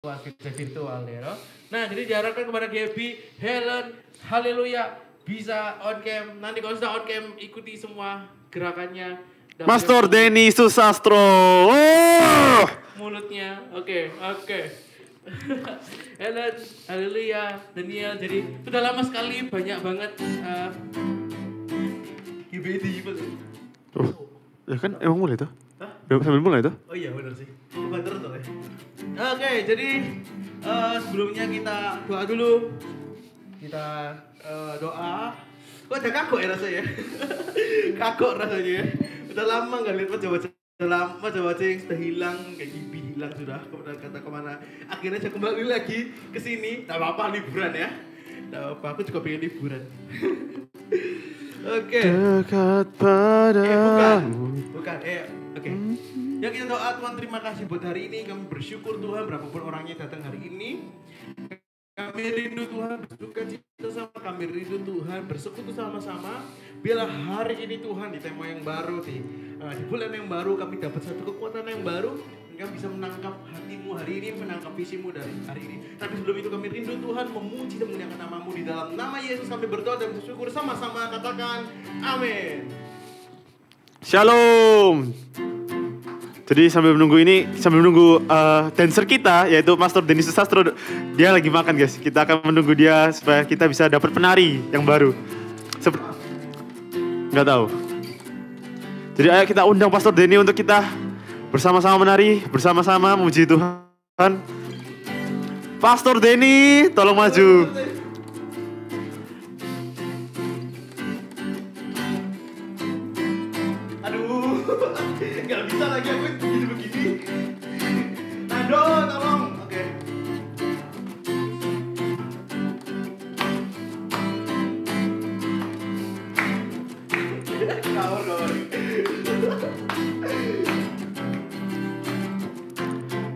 kerja virtual ya. No? Nah, jadi diharapkan kepada Gaby, Helen, haleluya bisa on cam. Nanti kalau sudah on cam ikuti semua gerakannya. Master Denny Susastro. Oh! Mulutnya. Oke. Helen, haleluya, Daniel. Jadi sudah lama sekali banyak banget GBD gitu. Oh, ya kan emang mulai tuh? Hah? Sambil mulai tuh? Oh iya benar sih. Bukan terus ya. Oke, jadi sebelumnya kita doa dulu. Kita doa. Kok ada kagok ya rasanya? Kagok rasanya ya. Udah lama nggak lihat wajah-wajah. Udah lama wajah-wajah yang sudah hilang, kayak Gibi hilang sudah. Kemudian kata kemana? Akhirnya saya kembali lagi ke sini. Tak apa-apa liburan ya. Tak apa, aku juga pengen liburan. Oke. Dekat padamu. Bukan. Oke. Ya kita doa Tuhan, terima kasih buat hari ini. Kami bersyukur Tuhan berapapun orangnya datang hari ini. Kami rindu Tuhan bersuka cita sama, kami rindu Tuhan bersekutu sama-sama. Biarlah hari ini Tuhan di tema yang baru, di bulan yang baru kami dapat satu kekuatan yang baru. Kami bisa menangkap hatimu hari ini, menangkap visimu dari hari ini. Tapi sebelum itu kami rindu Tuhan memuji dan memuliakan namamu. Di dalam nama Yesus kami berdoa dan bersyukur sama-sama, katakan amin. Shalom. Jadi sambil menunggu dancer kita yaitu Master Denny Susastro, dia lagi makan guys. Kita akan menunggu dia supaya kita bisa dapat penari yang baru. Nggak tahu. Jadi ayo kita undang Pastor Denny untuk kita bersama-sama menari, bersama-sama memuji Tuhan. Pastor Denny, tolong maju. Gak bisa lagi aku begini. Nado, tolong. Oke. Kawar.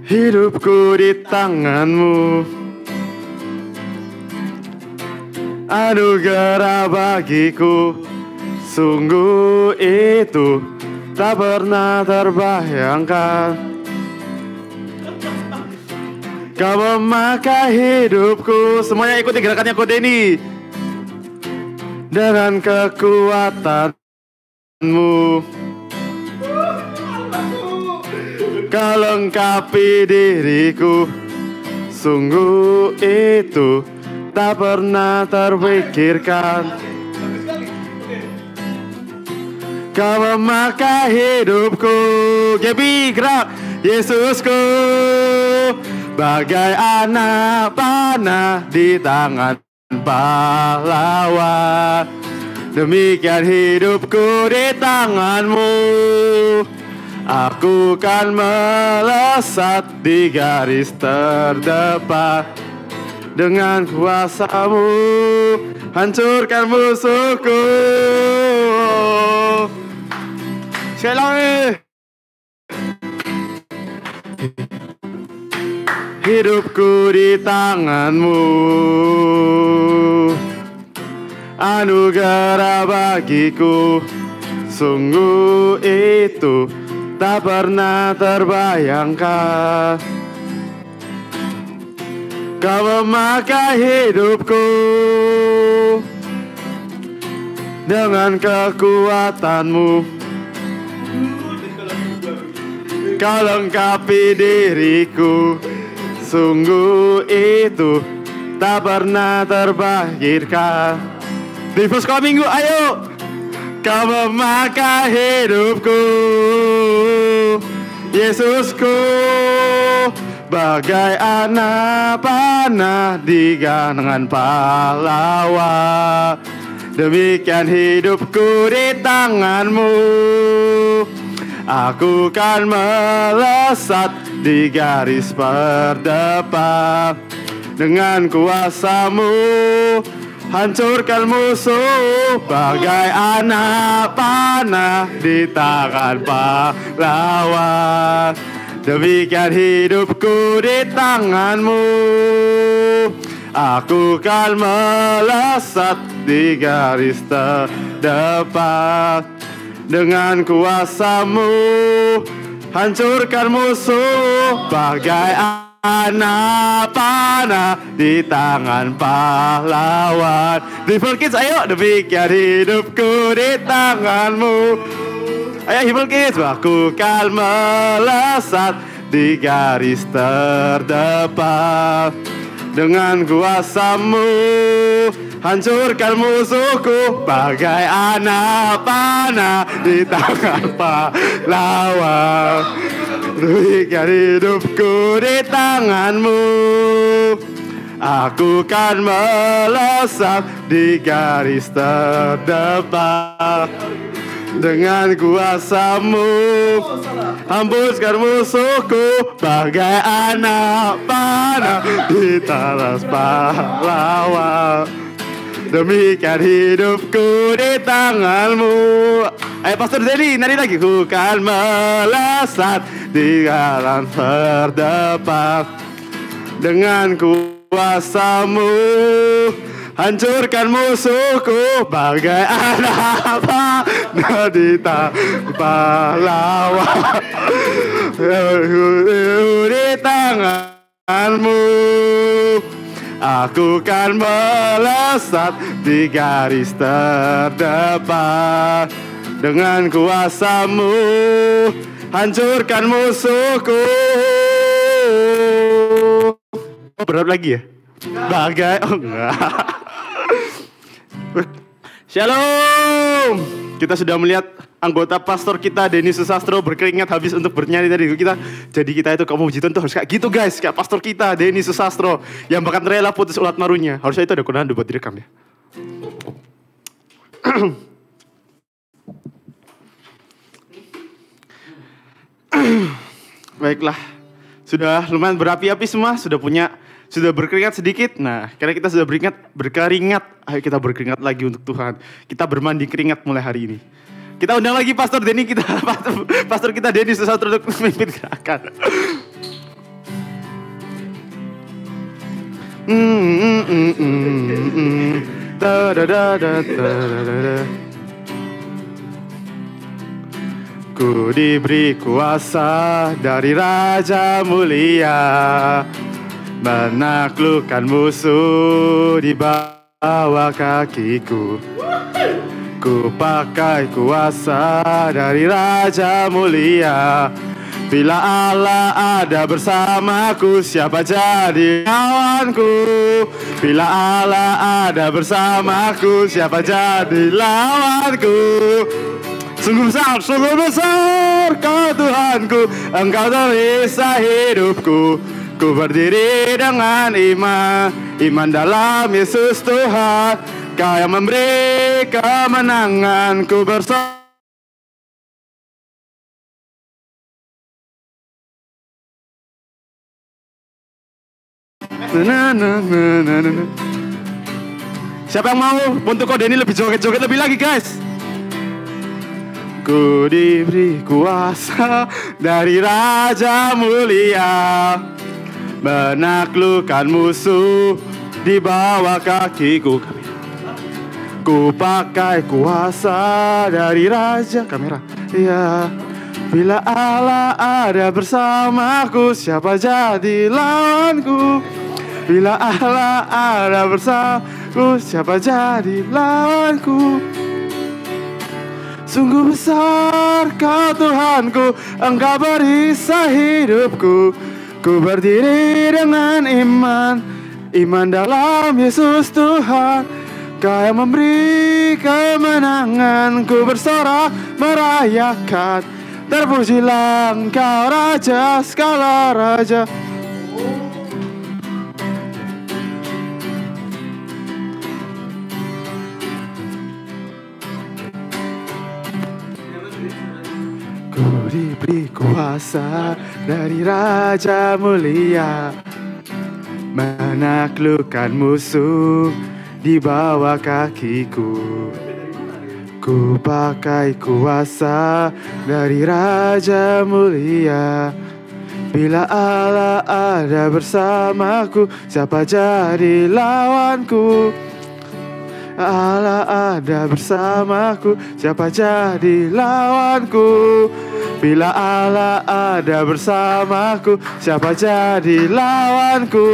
Hidupku di tanganmu, anugerah bagiku, sungguh itu tak pernah terbayangkan. Kau memakai hidupku. Semuanya ikuti gerakannya Ko Denny. Dengan kekuatanmu, kau lengkapi diriku. Sungguh itu tak pernah terpikirkan. Kau memakai hidupku. Gaby gerak. Yesusku bagai anak panah di tangan pahlawan. Demikian hidupku di tanganmu. Aku kan melesat di garis terdepan. Dengan kuasamu hancurkan musuhku. Sekali lagi. Hidupku di tanganmu, anugerah bagiku, sungguh itu tak pernah terbayangkan. Kau memakai hidupku dengan kekuatanmu. Kau lengkapi diriku. Sungguh itu tak pernah terpikirkan. Di sekolah minggu, ayo. Kau memakai hidupku, Yesusku, bagai anak panah di tangan pahlawan. Demikian hidupku di tanganmu. Aku kan melesat di garis terdepan. Dengan kuasamu hancurkan musuh bagai anak panah di tangan pahlawan. Demikian hidupku di tanganmu. Aku kan melesat di garis terdepan. Dengan kuasamu hancurkan musuh bagai anak panah di tangan pahlawan. Rival Kids, ayo, demikian hidupku di tanganmu. Ayo Rival Kids, aku kan melesat di garis terdepan. Dengan kuasamu hancurkan musuhku bagai anak panah di tangan pahlawan. Demikian hidupku di tanganmu. Aku kan melesat di garis terdepan. Dengan kuasamu hembuskan musuhku bagai anak panah di talas pahlawan. Demikian hidupku di tanganmu. Ayo Pastor Denny, nari lagi. Ku kan melesat di jalan terdepan. Dengan kuasamu hancurkan musuhku bagai anak panah di tangan pahlawan. Di tanganmu aku kan melesat di garis terdepan. Dengan kuasamu hancurkan musuhku. Berat lagi ya? Bagai, oh enggak. Shalom. Kita sudah melihat anggota pastor kita Denny Susastro berkeringat habis untuk bernyanyi tadi kita. Jadi kita itu kalau mau puji Tuhan tuh harus kayak gitu guys, kayak pastor kita Denny Susastro yang bahkan rela putus ulat marunya. Harusnya itu ada kunaan buat direkam ya. Baiklah, sudah lumayan berapi-api semua, sudah berkeringat sedikit. Nah, karena kita sudah berkeringat, ayo kita berkeringat lagi untuk Tuhan. Kita bermandi keringat mulai hari ini. Kita undang lagi Pastor Denny Pastor kita Denny Susastro untuk memimpin gerakan. Ku diberi kuasa dari Raja Mulia, menaklukkan musuh di bawah kakiku. Ku pakai kuasa dari Raja Mulia. Bila Allah ada bersamaku, siapa jadi lawanku? Bila Allah ada bersamaku, siapa jadi lawanku? Sungguh besar kau Tuhanku, Engkau terisai hidupku. Ku berdiri dengan iman dalam Yesus Tuhan. Kau yang memberi kemenangan, ku bersorak. Siapa yang mau untuk kode ini lebih joget-joget lebih lagi guys? Ku diberi kuasa dari Raja Mulia, menaklukkan musuh di bawah kakiku. Ku pakai kuasa dari Raja ya. Bila Allah ada bersamaku, siapa jadi lawanku? Bila Allah ada bersamaku, siapa jadi lawanku? Sungguh besar kau Tuhanku, Engkau berisai hidupku. Ku berdiri dengan iman dalam Yesus Tuhan. Kau yang memberi kemenangan, ku bersorak merayakan. Terpujilah Engkau Raja segala raja. Ku diberi kuasa dari Raja Mulia, menaklukkan musuh di bawah kakiku. Ku pakai kuasa dari Raja Mulia. Bila Allah ada bersamaku, siapa jadi lawanku? Allah ada bersamaku, siapa jadi lawanku? Bila Allah ada bersamaku, siapa jadi lawanku?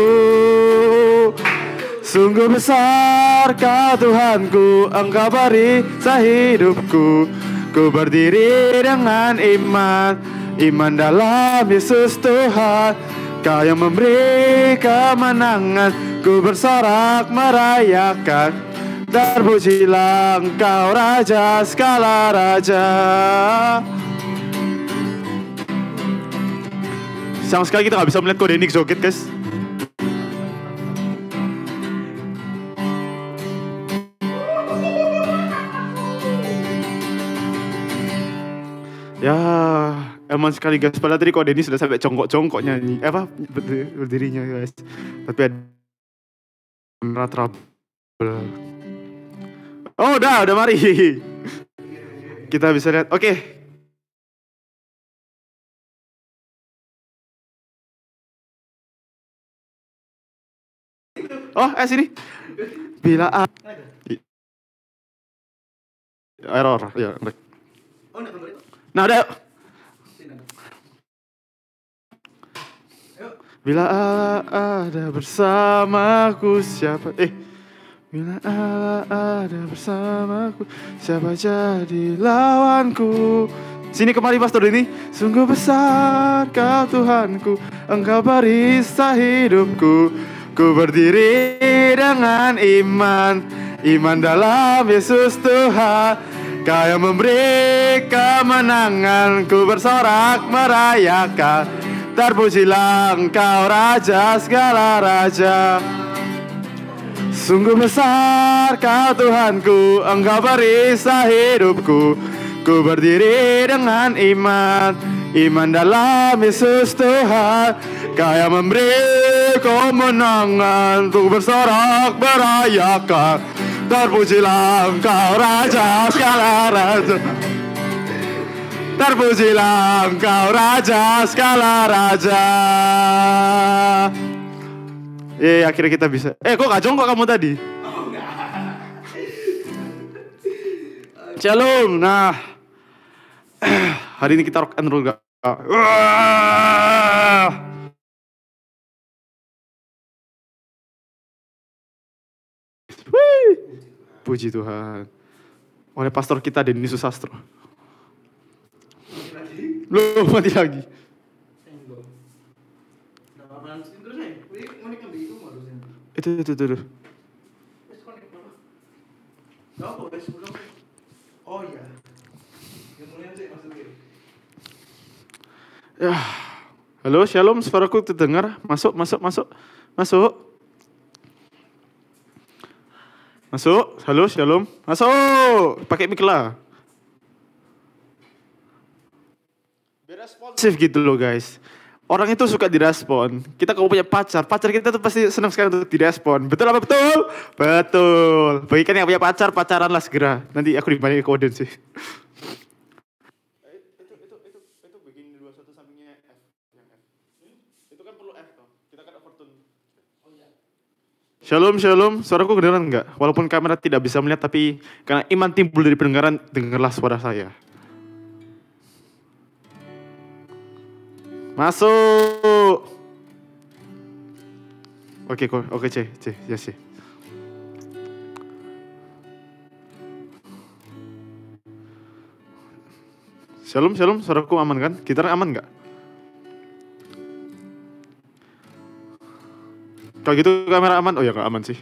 Sungguh besar Kau Tuhanku, Engkau perisai hidupku. Ku berdiri dengan iman, iman dalam Yesus Tuhan. Kau yang memberi kemenangan, ku bersorak merayakan. Terpujilah Engkau Raja segala raja. Sama sekali kita gak bisa melihat kode Nick joget, guys. Ya, emang sekali guys. Padahal tadi kode ini sudah sampai congkok-congkok nyanyi. Berdirinya guys. Tapi ada trouble. Oh udah mari. Kita bisa lihat. Oke. Oh, sini. Bila error, ya. Nah, ada. Bila ada bersamaku siapa? Bila ada bersamaku, siapa jadi lawanku? Sini kemari Pastor ini. Sungguh besar Kau Tuhanku, Engkau perisai hidupku. Ku berdiri dengan iman, iman dalam Yesus Tuhan. Kau yang memberi kemenangan, ku bersorak merayakan. Terpujilah Engkau Raja segala raja. Sungguh besar Kau Tuhanku, Engkau perisai hidupku. Ku berdiri dengan iman, iman dalam Yesus Tuhan. Kau yang memberi kemenangan, ku bersorak merayakan. Terpujilah Engkau Raja segala raja. Terpujilah Engkau Raja segala raja. Akhirnya kita bisa. Kok gak jongkok kamu tadi? Oh enggak. Shalom. Nah, hari ini kita rock and roll gak? Puji Tuhan. Oleh pastor kita Denny Susastro. Loh, mati lagi. Itu. Oh iya. Ya. Halo, shalom, suaraku terdengar. Masuk. Halo, shalom. Masuk. Pakai mic lah. Beresponsif gitu loh, guys. Orang itu suka direspon. Kita kalau punya pacar kita tuh pasti senang sekali untuk direspon. Betul apa betul? Betul. Bagikan yang punya pacar, pacaranlah segera. Nanti aku dibandingin kode sih. Itu begini 21 sampingnya F. Yang F. Itu kan perlu F toh. Kita kan overtune. Oh iya. Shalom. Suaraku kedengaran enggak? Walaupun kamera tidak bisa melihat, tapi karena iman timbul dari pendengaran, dengarlah suara saya. Masuk. Oke, C. Ya sih. Shalom, suaraku aman kan? Gitar aman nggak? Kalau gitu kamera aman? Oh ya nggak aman sih.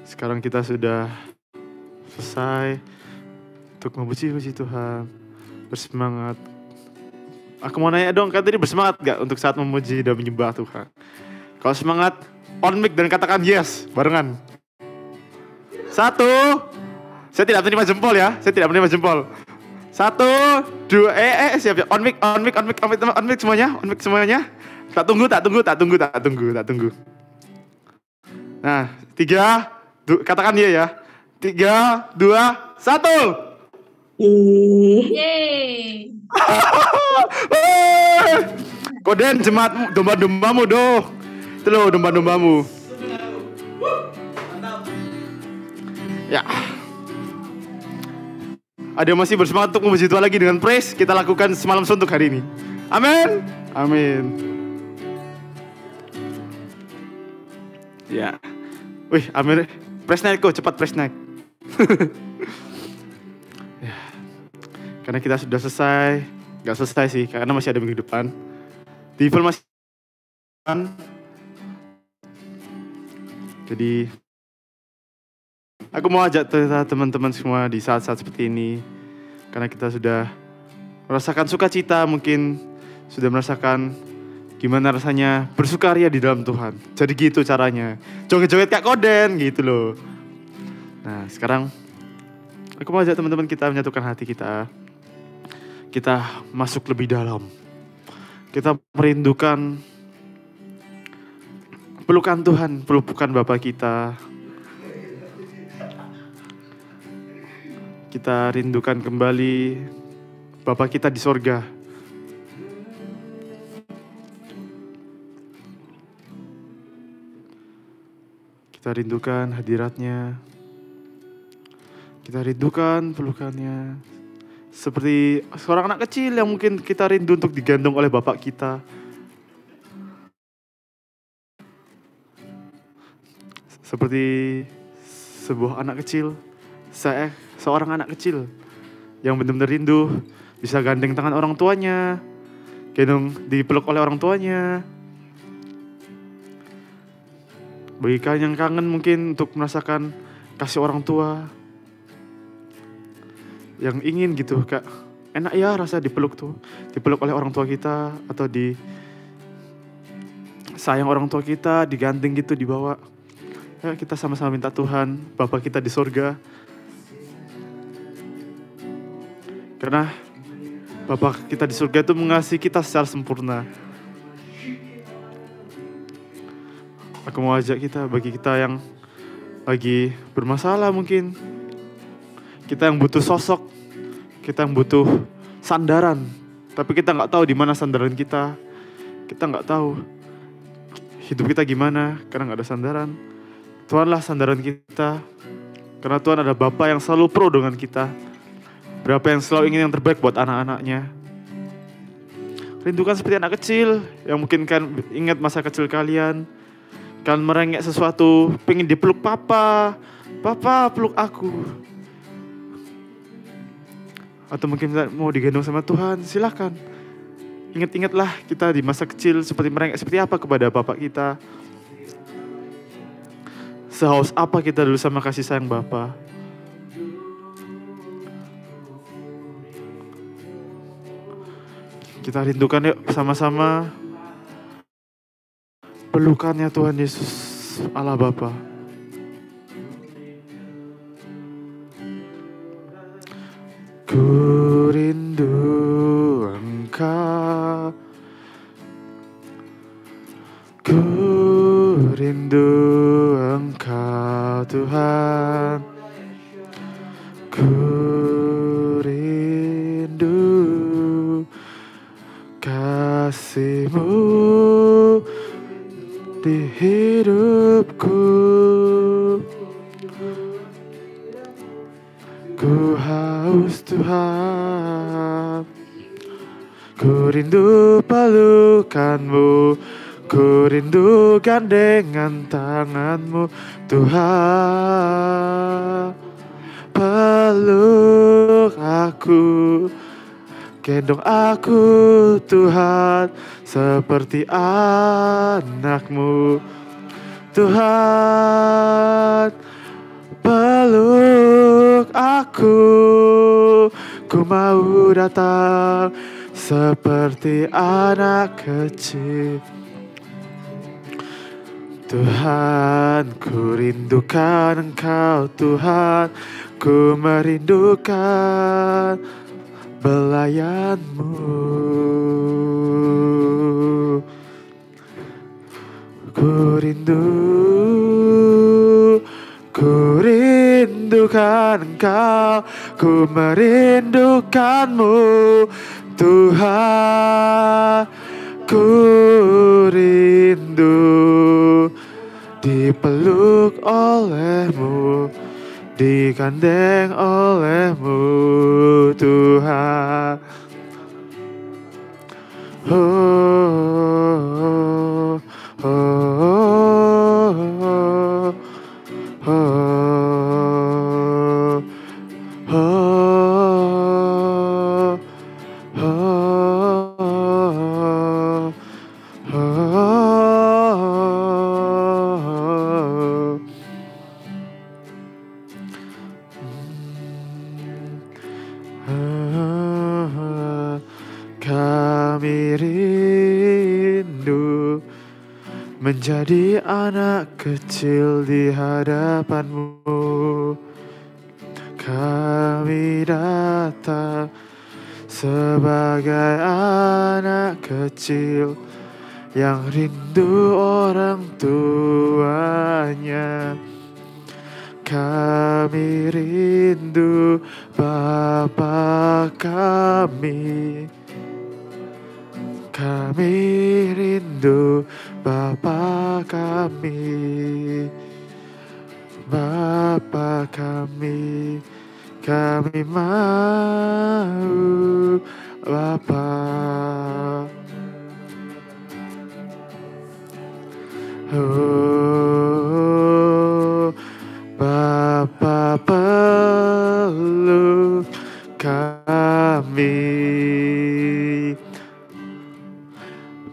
Sekarang kita sudah selesai untuk memuji Tuhan. Bersemangat. Aku mau nanya dong, kan tadi bersemangat gak untuk saat memuji dan menyembah Tuhan? Kalau semangat, on mic dan katakan yes, barengan. 1, saya tidak menerima jempol ya, 1, 2, siap. On mic semuanya. Tak tunggu. Nah, 3, katakan dia ya. 3, 2, 1. Yeay. Koden jemaatmu, domba-dombamu doh. Itu loh domba-dombamu. Ya. Ada yang masih bersemangat untuk memuji Tuhan lagi dengan praise, kita lakukan semalam suntuk hari ini. Amin. Amin. Ya. Wih, Amir, press naik kok, cepat press naik. Ya. Karena kita sudah selesai, nggak selesai sih, karena masih ada minggu depan. Di masih. Jadi, aku mau ajak teman-teman semua di saat-saat seperti ini, karena kita sudah merasakan sukacita, mungkin sudah merasakan gimana rasanya bersukaria di dalam Tuhan. Jadi gitu caranya. Joget-joget kayak Koden gitu loh. Nah sekarang aku mau ajak teman-teman kita menyatukan hati kita. Kita masuk lebih dalam. Kita merindukan pelukan Tuhan, pelukan Bapa kita. Kita rindukan kembali Bapa kita di sorga. Kita rindukan hadiratnya. Kita rindukan pelukannya. Seperti seorang anak kecil yang mungkin kita rindu untuk digendong oleh Bapak kita. Seperti sebuah anak kecil. Seorang anak kecil yang benar-benar rindu bisa gandeng tangan orang tuanya, gendong dipeluk oleh orang tuanya. Bagi kalian yang kangen mungkin untuk merasakan kasih orang tua, yang ingin gitu, Kak, enak ya rasa dipeluk oleh orang tua kita, atau sayang orang tua kita, digandeng gitu, dibawa. Ya, kita sama-sama minta Tuhan, Bapa kita di sorga. Karena Bapa kita di surga itu mengasihi kita secara sempurna. Aku mau ajak kita, bagi kita yang lagi bermasalah mungkin, kita yang butuh sosok, kita yang butuh sandaran, tapi kita nggak tahu di mana sandaran kita nggak tahu hidup kita gimana karena nggak ada sandaran. Tuhanlah sandaran kita, karena Tuhan ada Bapa yang selalu pro dengan kita. Berapa yang selalu ingin yang terbaik buat anak-anaknya. Rindukan seperti anak kecil yang mungkin kan ingat masa kecil kalian. Kalian merengek sesuatu, pengen dipeluk papa peluk aku. Atau mungkin mau digendong sama Tuhan, silakan. Ingat-ingatlah kita di masa kecil seperti merengek seperti apa kepada Bapak kita. Sehaus apa kita dulu sama kasih sayang Bapa. Kita rindukan yuk sama-sama pelukannya Tuhan Yesus Allah Bapa. Ku rindu Engkau, ku rindu Engkau Tuhan, ku rindu kasih-Mu di hidupku. Ku haus Tuhan, ku rindu pelukan-Mu, ku rindu gandengan tangan-Mu Tuhan. Peluk aku, gendong aku Tuhan, seperti anak-Mu Tuhan. Peluk aku, ku mau datang seperti anak kecil. Tuhan, ku rindukan Engkau Tuhan, ku merindukan belayan-Mu. Ku rindukan Engkau, ku merindukan-Mu Tuhan. Ku rindu dipeluk oleh-Mu digandeng oleh-Mu Tuhan. Oh, oh, oh, oh, oh, kami rindu menjadi anak kecil di hadapan-Mu. Kami datang sebagai anak kecil yang rindu orang tuanya. Kami rindu Bapa kami. Kami rindu Bapa kami. Bapa kami, kami mau Bapa. Oh, Bapa peluk kami.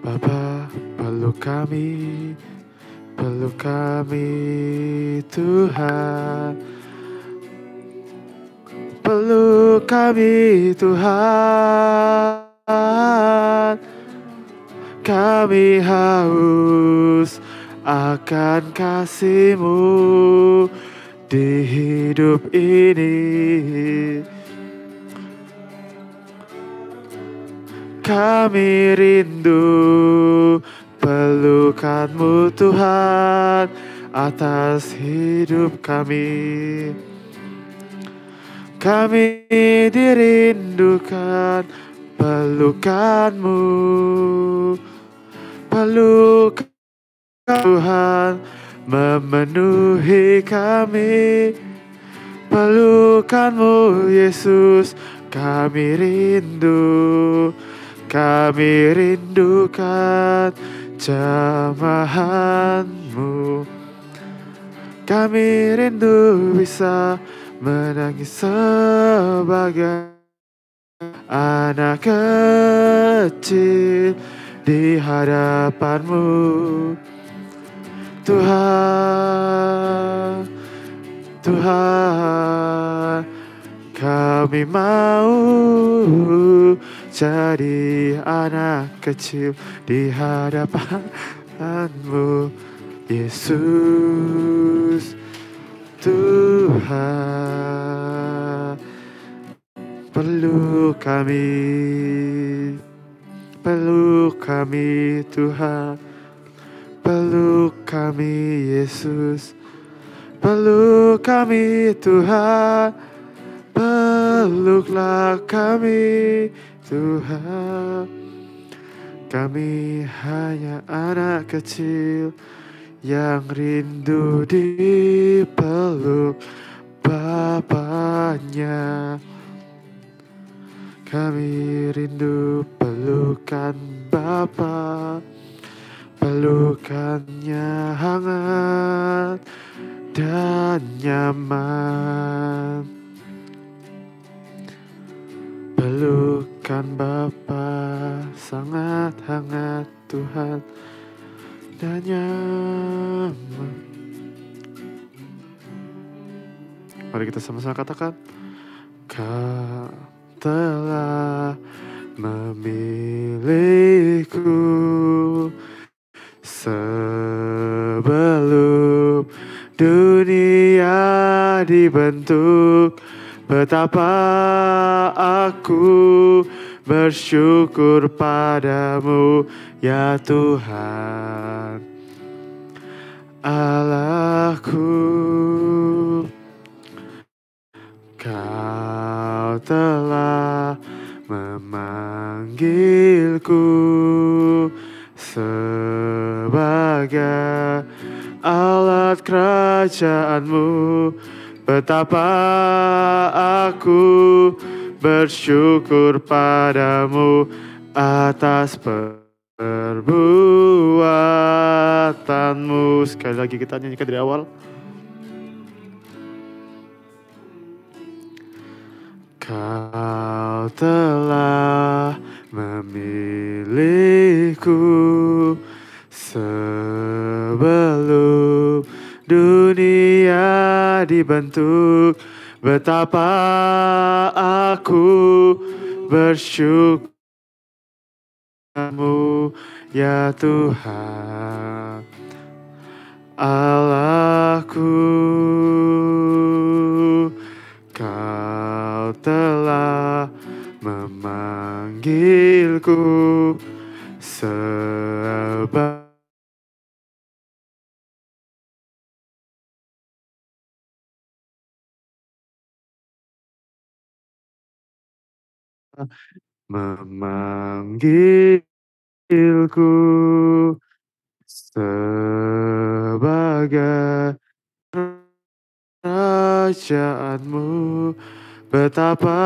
Bapa peluk kami, peluk kami Tuhan. Peluk kami Tuhan. Kami haus akan kasih-Mu di hidup ini. Kami rindu pelukan-Mu Tuhan atas hidup kami. Kami dirindukan pelukan-Mu. Pelukan Tuhan memenuhi kami. Pelukan-Mu Yesus kami rindu. Kami rindukan jamahan-Mu. Kami rindu bisa menangis sebagai anak kecil di hadapan-Mu. Tuhan, Tuhan, kami mau jadi anak kecil di hadapan-Mu, Yesus. Tuhan, peluk kami Tuhan. Peluk kami Yesus. Peluk kami Tuhan. Peluklah kami Tuhan. Kami hanya anak kecil yang rindu dipeluk Bapanya. Kami rindu pelukan Bapa. Pelukannya hangat dan nyaman. Pelukan Bapa sangat hangat Tuhan dan nyaman. Mari kita sama-sama katakan, Kau telah memilihku sebelum dunia dibentuk. Betapa aku bersyukur padamu ya Tuhan Allahku. Kau telah memanggilku sebagai alat kerajaan-Mu. Betapa aku bersyukur padamu atas perbuatanmu. Sekali lagi kita nyanyikan dari awal. Kau telah memilihku sebelum dunia dibentuk. Betapa aku bersyukur padamu ya Tuhan Allahku. Kau telah memanggilku sebagai memanggilku sebagai kerajaanmu. Betapa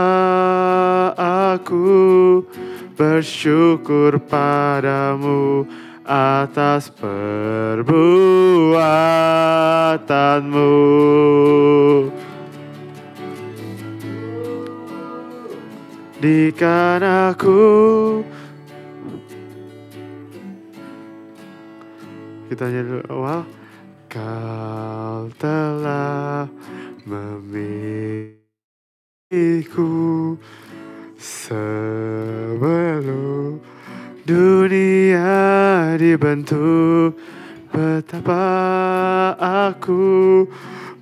aku bersyukur padamu atas perbuatanmu. Dikan aku, kita nyanyi dulu awal. Kau telah memilihku sebelum dunia dibentuk. Betapa aku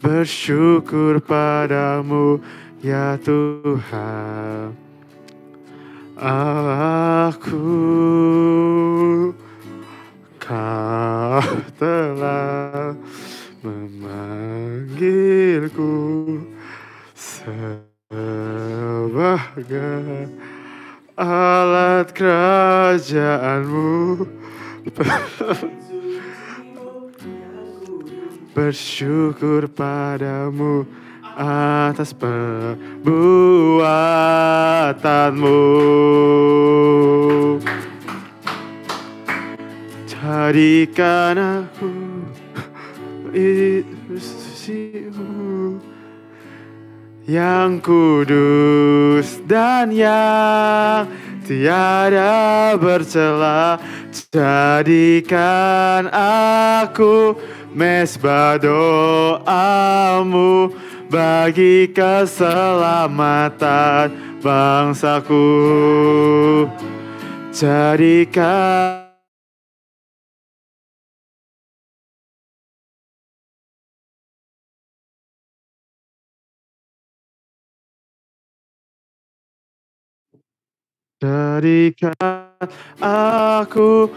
bersyukur padamu ya Tuhan Allahku. Kau telah memanggilku sebagai alat kerajaanmu. Bersyukur padamu atas perbuatanmu. Jadikan aku istri-Mu yang kudus dan yang tiada bercela. Jadikan aku mesbah doamu bagi keselamatan bangsaku. Jadikan aku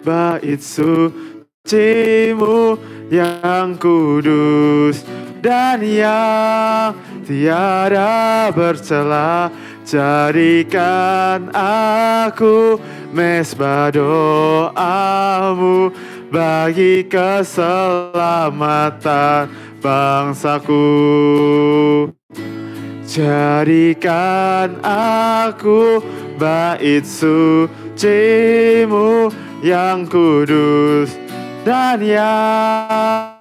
bait suci-Mu yang kudus dan yang tiada bercela. Jadikan aku mesbah doamu bagi keselamatan bangsaku. Jadikan aku bait suci-Mu yang kudus dan yang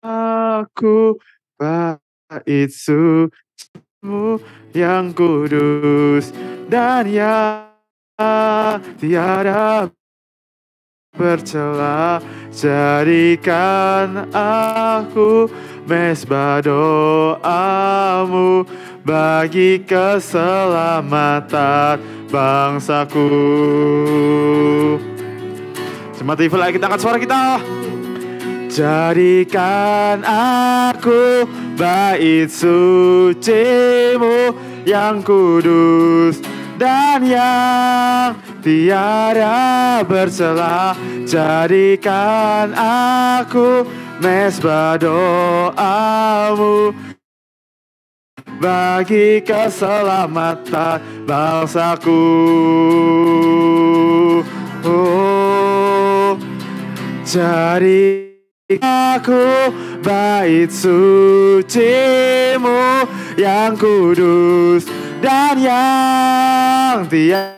aku bait suci-Mu yang kudus dan yang tiada bercela. Jadikan aku mesbah doamu bagi keselamatan bangsaku. Semati lagi kita angkat suara kita. Jadikan aku bait suci-Mu yang kudus dan yang tiada bercela. Jadikan aku mesbah doamu bagi keselamatan bangsaku. Oh, jadi aku bait suci-Mu yang kudus dan yang tiada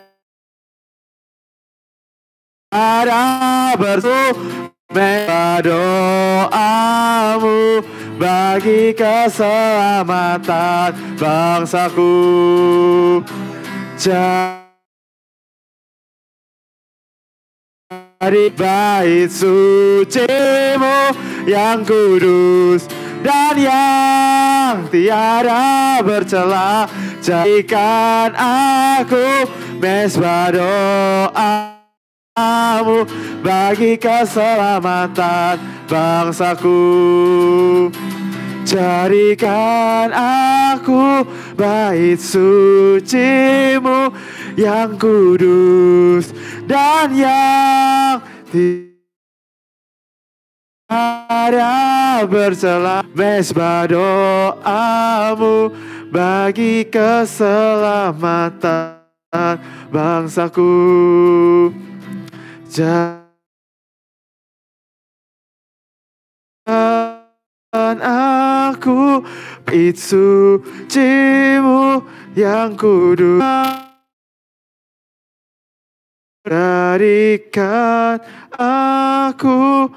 bersumber doamu bagi keselamatan bangsaku. Dari bait suci-Mu yang kudus dan yang tiada bercela, jadikan aku mezbah doa-Mu bagi keselamatan bangsaku. Jadikan aku bait suci-Mu yang kudus dan yang tiada bercela, mezbah doa-Mu bagi keselamatan bangsaku. Dan aku bait suci-Mu yang kudus, jadikan aku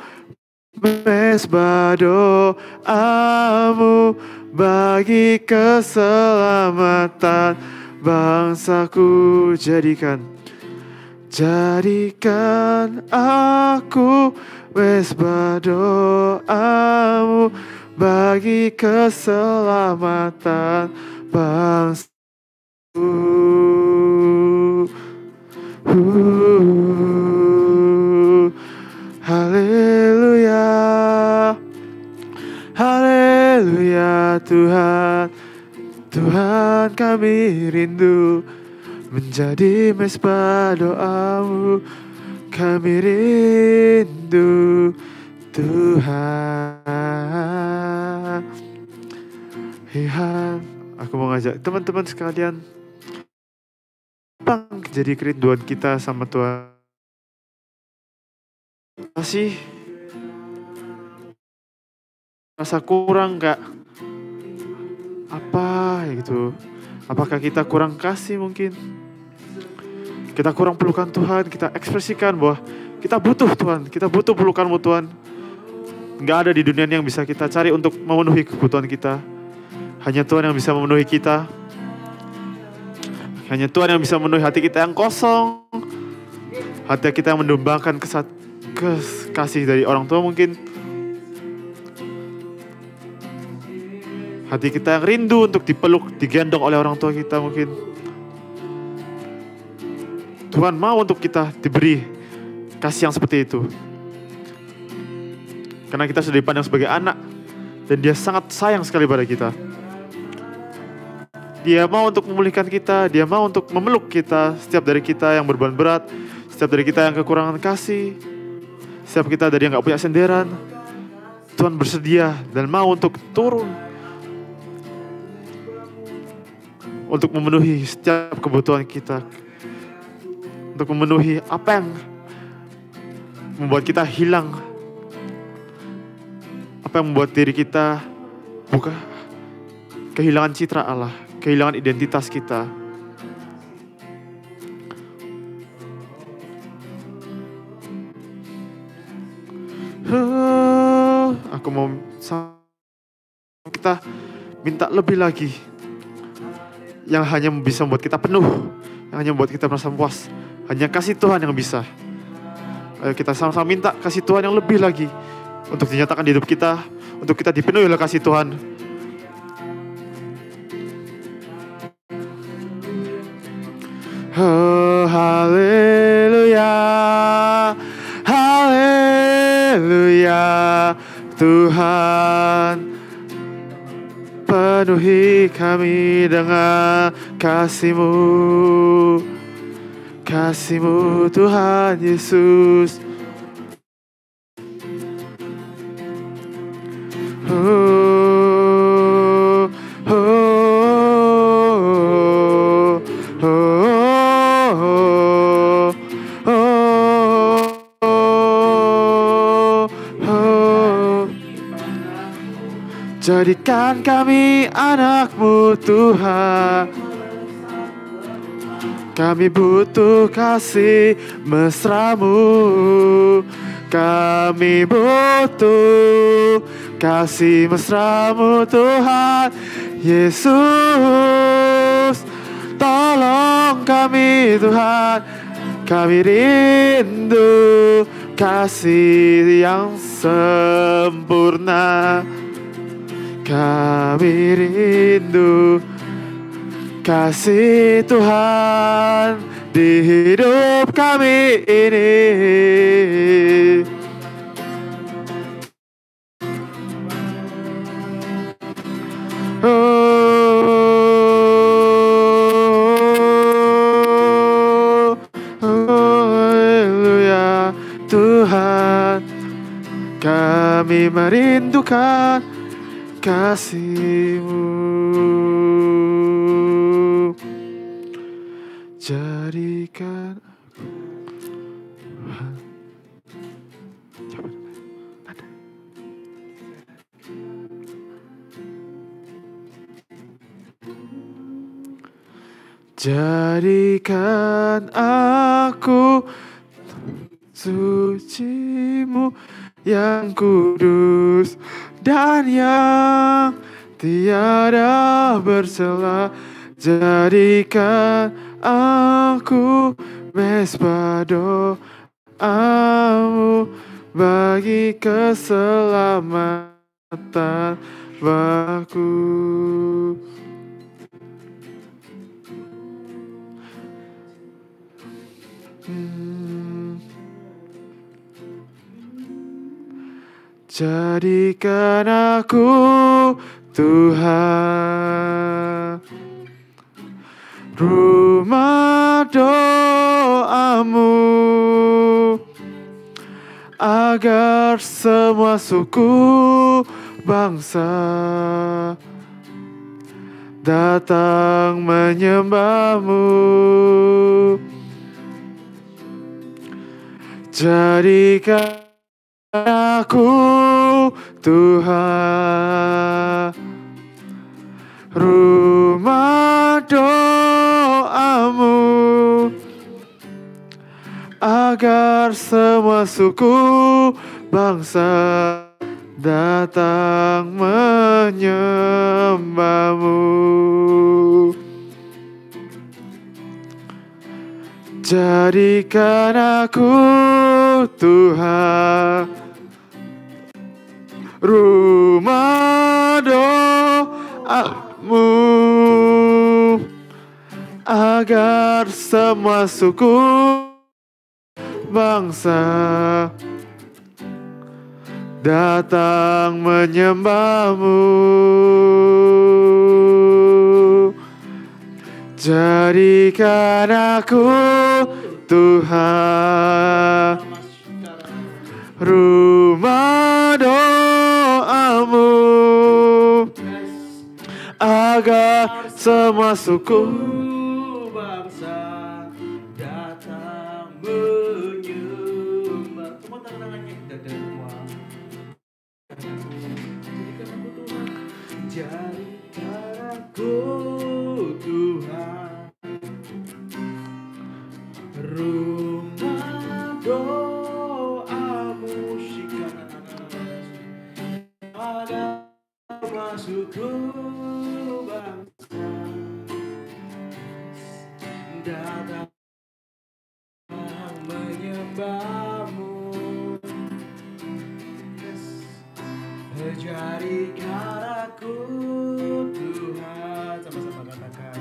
mezbah doa-Mu bagi keselamatan bangsaku. Jadikan aku mezbah doa-Mu bagi keselamatan bangsaku. Haleluya, haleluya Tuhan. Tuhan, kami rindu menjadi mezbah doa-Mu. Kami rindu Tuhan. Tuhan, aku mau ngajak teman-teman sekalian, apa jadi kerinduan kita sama Tuhan? Masih rasa kurang gak? Apa gitu? Apakah kita kurang kasih mungkin? Kita kurang pelukan Tuhan, kita ekspresikan bahwa kita butuh Tuhan, kita butuh pelukan-Mu Tuhan. Gak ada di dunia yang bisa kita cari untuk memenuhi kebutuhan kita. Hanya Tuhan yang bisa memenuhi kita. Hanya Tuhan yang bisa memenuhi hati kita yang kosong. Hati kita yang mendambakan kasih dari orang tua mungkin. Hati kita yang rindu untuk dipeluk, digendong oleh orang tua kita mungkin. Tuhan mau untuk kita diberi kasih yang seperti itu. Karena kita sudah dipandang sebagai anak. Dan Dia sangat sayang sekali pada kita. Dia mau untuk memulihkan kita. Dia mau untuk memeluk kita. Setiap dari kita yang berbeban berat. Setiap dari kita yang kekurangan kasih. Setiap kita dari yang gak punya senderan. Tuhan bersedia dan mau untuk turun. Untuk memenuhi setiap kebutuhan kita. Untuk memenuhi apa yang membuat kita hilang. Apa yang membuat diri kita kehilangan citra Allah. Kehilangan identitas kita. Aku mau kita minta lebih lagi. Yang hanya bisa membuat kita penuh. Yang hanya membuat kita merasa puas. Hanya kasih Tuhan yang bisa. Ayo kita sama-sama minta kasih Tuhan yang lebih lagi. Untuk dinyatakan di hidup kita. Untuk kita dipenuhi oleh kasih Tuhan. Oh, haleluya, haleluya Tuhan, penuhi kami dengan kasih-Mu, kasih-Mu Tuhan Yesus. Oh, oh, Jadikan kami anak-Mu Tuhan. Kami butuh kasih mesra-Mu. Kami butuh kasih mesra-Mu Tuhan Yesus. Tolong kami Tuhan. Kami rindu kasih yang sempurna. Kami rindu kasih Tuhan di hidup kami ini. Haleluya Tuhan, kami merindukan kasih-Mu. Jadikan jadikan aku suci-Mu yang kudus dan yang tiada bercela. Jadikan aku mesbah doa-Mu bagi keselamatan baku. Jadikan aku Tuhan rumah doa-Mu, agar semua suku bangsa datang menyembah-Mu. Jadikan aku Tuhan rumah doa-Mu, agar semua suku bangsa datang menyembah-Mu. Jadikan aku Tuhan rumah doa-Mu, agar semua suku bangsa datang menyembah-Mu. Jadikan aku Tuhan rumah doa-Mu, agar semua suku bangsa datang menyembah. Semua tangan-tangannya dada semua. Jadikan aku Tuhan rumah doa-Mu, ada masukku bangsa datang menyembah-Mu. Jadikan aku Tuhan, sama-sama katakan,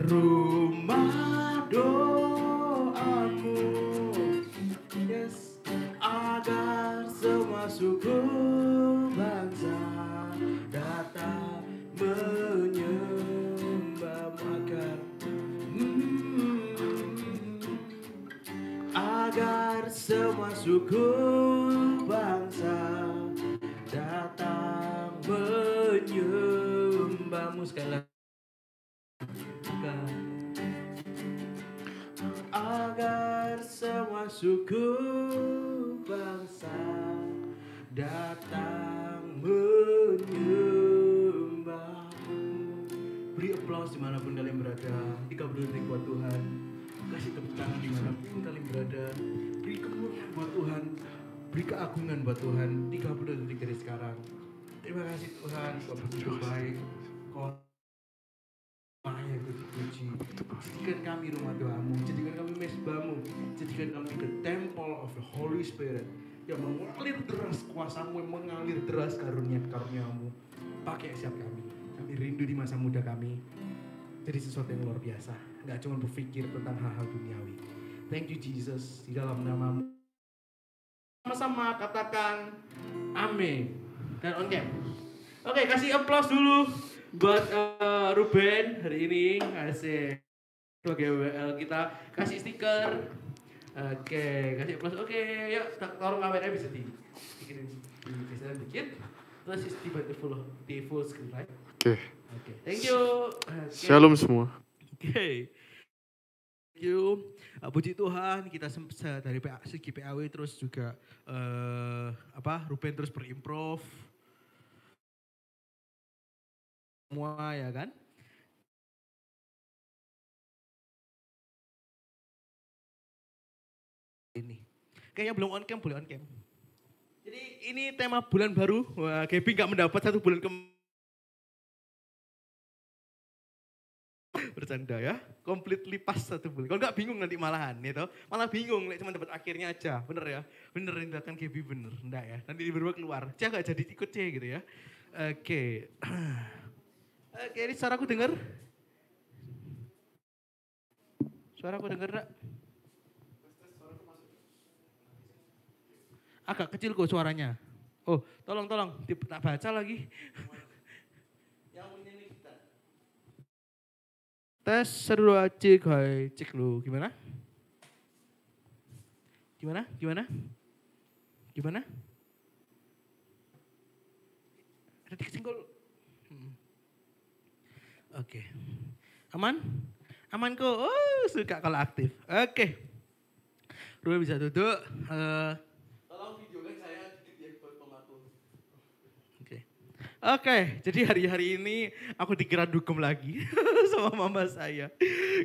rumah doa-Mu, yes, agar semua suku bangsa datang menyembah-Mu, agar semua suku bangsa datang menyembah-Mu. Sekali lagi, agar semua suku bangsa datang menyembah-Mu. menyembahmu. Beri aplaus dimanapun kalian berada. 30 detik buat Tuhan. Kasih tepuk tangan dimanapun kalian berada. Beri kemuliaan buat Tuhan. Beri keagungan buat Tuhan. 30 detik dari sekarang. Terima kasih Tuhan. Kau begitu baik. Kau yang dipuji. Jadikan kami rumah doamu. Jadikan kami mesbahmu. Jadikan kami the temple of the Holy Spirit. Yang mengalir deras kuasamu, yang mengalir deras karuniamu. Pakai siap kami. Kami rindu di masa muda kami. Jadi sesuatu yang luar biasa. Gak cuma berpikir tentang hal-hal duniawi. Thank you Jesus. Di dalam namamu. Sama-sama katakan amin. Dan on cam. Oke, kasih aplaus dulu buat Ruben hari ini. Asik. Sebagai WL kita kasih stiker. Oke, kasih aplaus. Oke, yuk tolong kameranya bisa digeser dikit. Terus tiba di full screen, right? Oke. Thank you. Shalom semua. Oke. Thank you. Puji Tuhan, kita dari segi PAW terus juga Ruben terus berimprov. Semua ya kan? Ini. Kayaknya belum on cam, boleh on cam. Jadi ini tema bulan baru. Wah, Gaby gak mendapat 1 bulan bercanda ya, completely pas 1 bulan. Kalau nggak bingung nanti malahan, gitu. Malah bingung, cuma dapat akhirnya aja, bener ya, bener tindakan Gaby bener, enggak ya. Nanti baru keluar, C nggak jadi ikut C gitu ya. Oke, ini suaraku dengar? Suaraku dengar enggak? Agak kecil kok suaranya. Oh, tolong, tak baca lagi. Tes seru aja guys, cek lu gimana? Ada kesenggol. Oke. Aman kok. Oh, suka kalau aktif. Oke. Ruben bisa duduk. Tolong videokan saya dikit ya buat pemaku. Oke, jadi hari-hari ini aku dikira dugem lagi sama mama saya.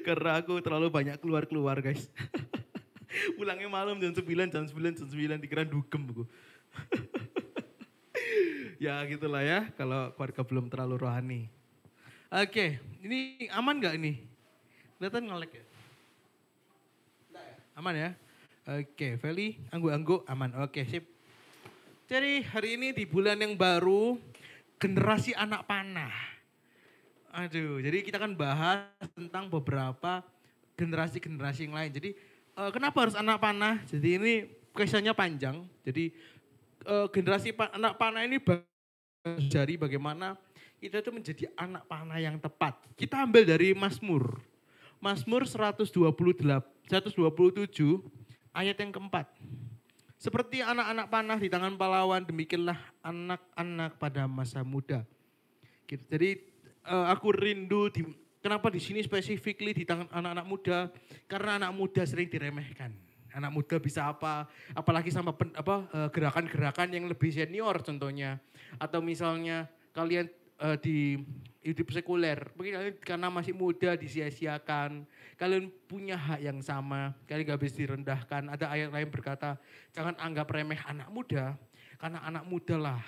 Karena aku terlalu banyak keluar guys. Pulangnya malam jam 9 dikira dugem aku. Ya gitulah ya, kalau keluarga belum terlalu rohani. Oke, ini aman gak ini? Kelihatan ngelek ya? Aman ya? Oke, Feli, angguk-angguk aman. Oke, sip. Jadi hari ini di bulan yang baru, generasi anak panah. Aduh, jadi kita akan bahas tentang beberapa generasi-generasi yang lain. Jadi kenapa harus anak panah? Jadi ini kisahnya panjang. Jadi generasi anak panah ini dari bagaimana kita itu menjadi anak panah yang tepat. Kita ambil dari Mazmur 127 ayat yang keempat. Seperti anak-anak panah di tangan pahlawan, demikianlah anak-anak pada masa muda. Gitu. Jadi aku rindu kenapa di sini specifically di tangan anak-anak muda? Karena anak muda sering diremehkan. Anak muda bisa apa? Apalagi sama gerakan-gerakan yang lebih senior contohnya. Atau misalnya kalian di hidup sekuler, mungkin karena masih muda disia-siakan, kalian punya hak yang sama, kalian gak bisa direndahkan. Ada ayat lain berkata, jangan anggap remeh anak muda, karena anak muda lah